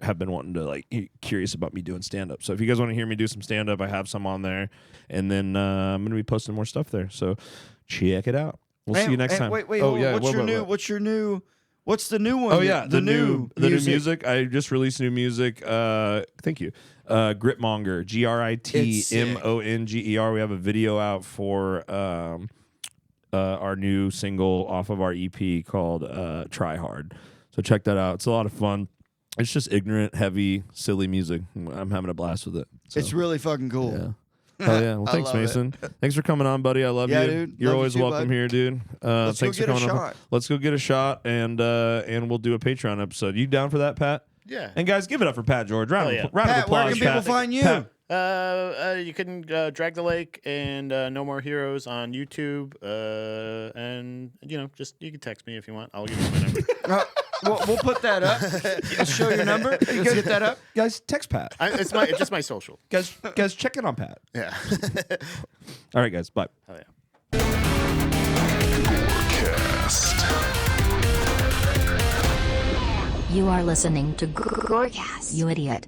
have been wanting to curious about me doing stand-up. So if you guys want to hear me do some stand-up, I have some on there, and then I'm going to be posting more stuff there. So check it out. We'll see you next time. Wait, oh hold on. yeah, What's the new one? Oh yeah, the new music. music. I just released new music. Thank you. Gritmonger, GRITMONGER. We have a video out for our new single off of our EP called Try Hard. So check that out. It's a lot of fun. It's just ignorant, heavy, silly music. I'm having a blast with it. So, It's really fucking cool. yeah. Oh yeah. Well, I thanks, love it. Mason. Thanks for coming on, buddy. I love Yeah, you. dude. You're Love you always too, welcome bud. here, dude. Let's go Thanks get for a coming on. shot. Let's go get a shot, and we'll do a Patreon episode. You down for that, Pat? Yeah. And guys, give it up for Pat George. Round Hell of yeah. applause, Pat, where can people Pat. find you? Pat, You can Drag the Lake and No More Heroes on YouTube. And, you can text me if you want. I'll give you my number. We'll put that up. I'll show your number. You guys get that up. guys, text Pat. It's just my social. Guys, check in on Pat. Yeah. All right, guys, bye. Hell yeah. You are listening to GORCAST, you idiot.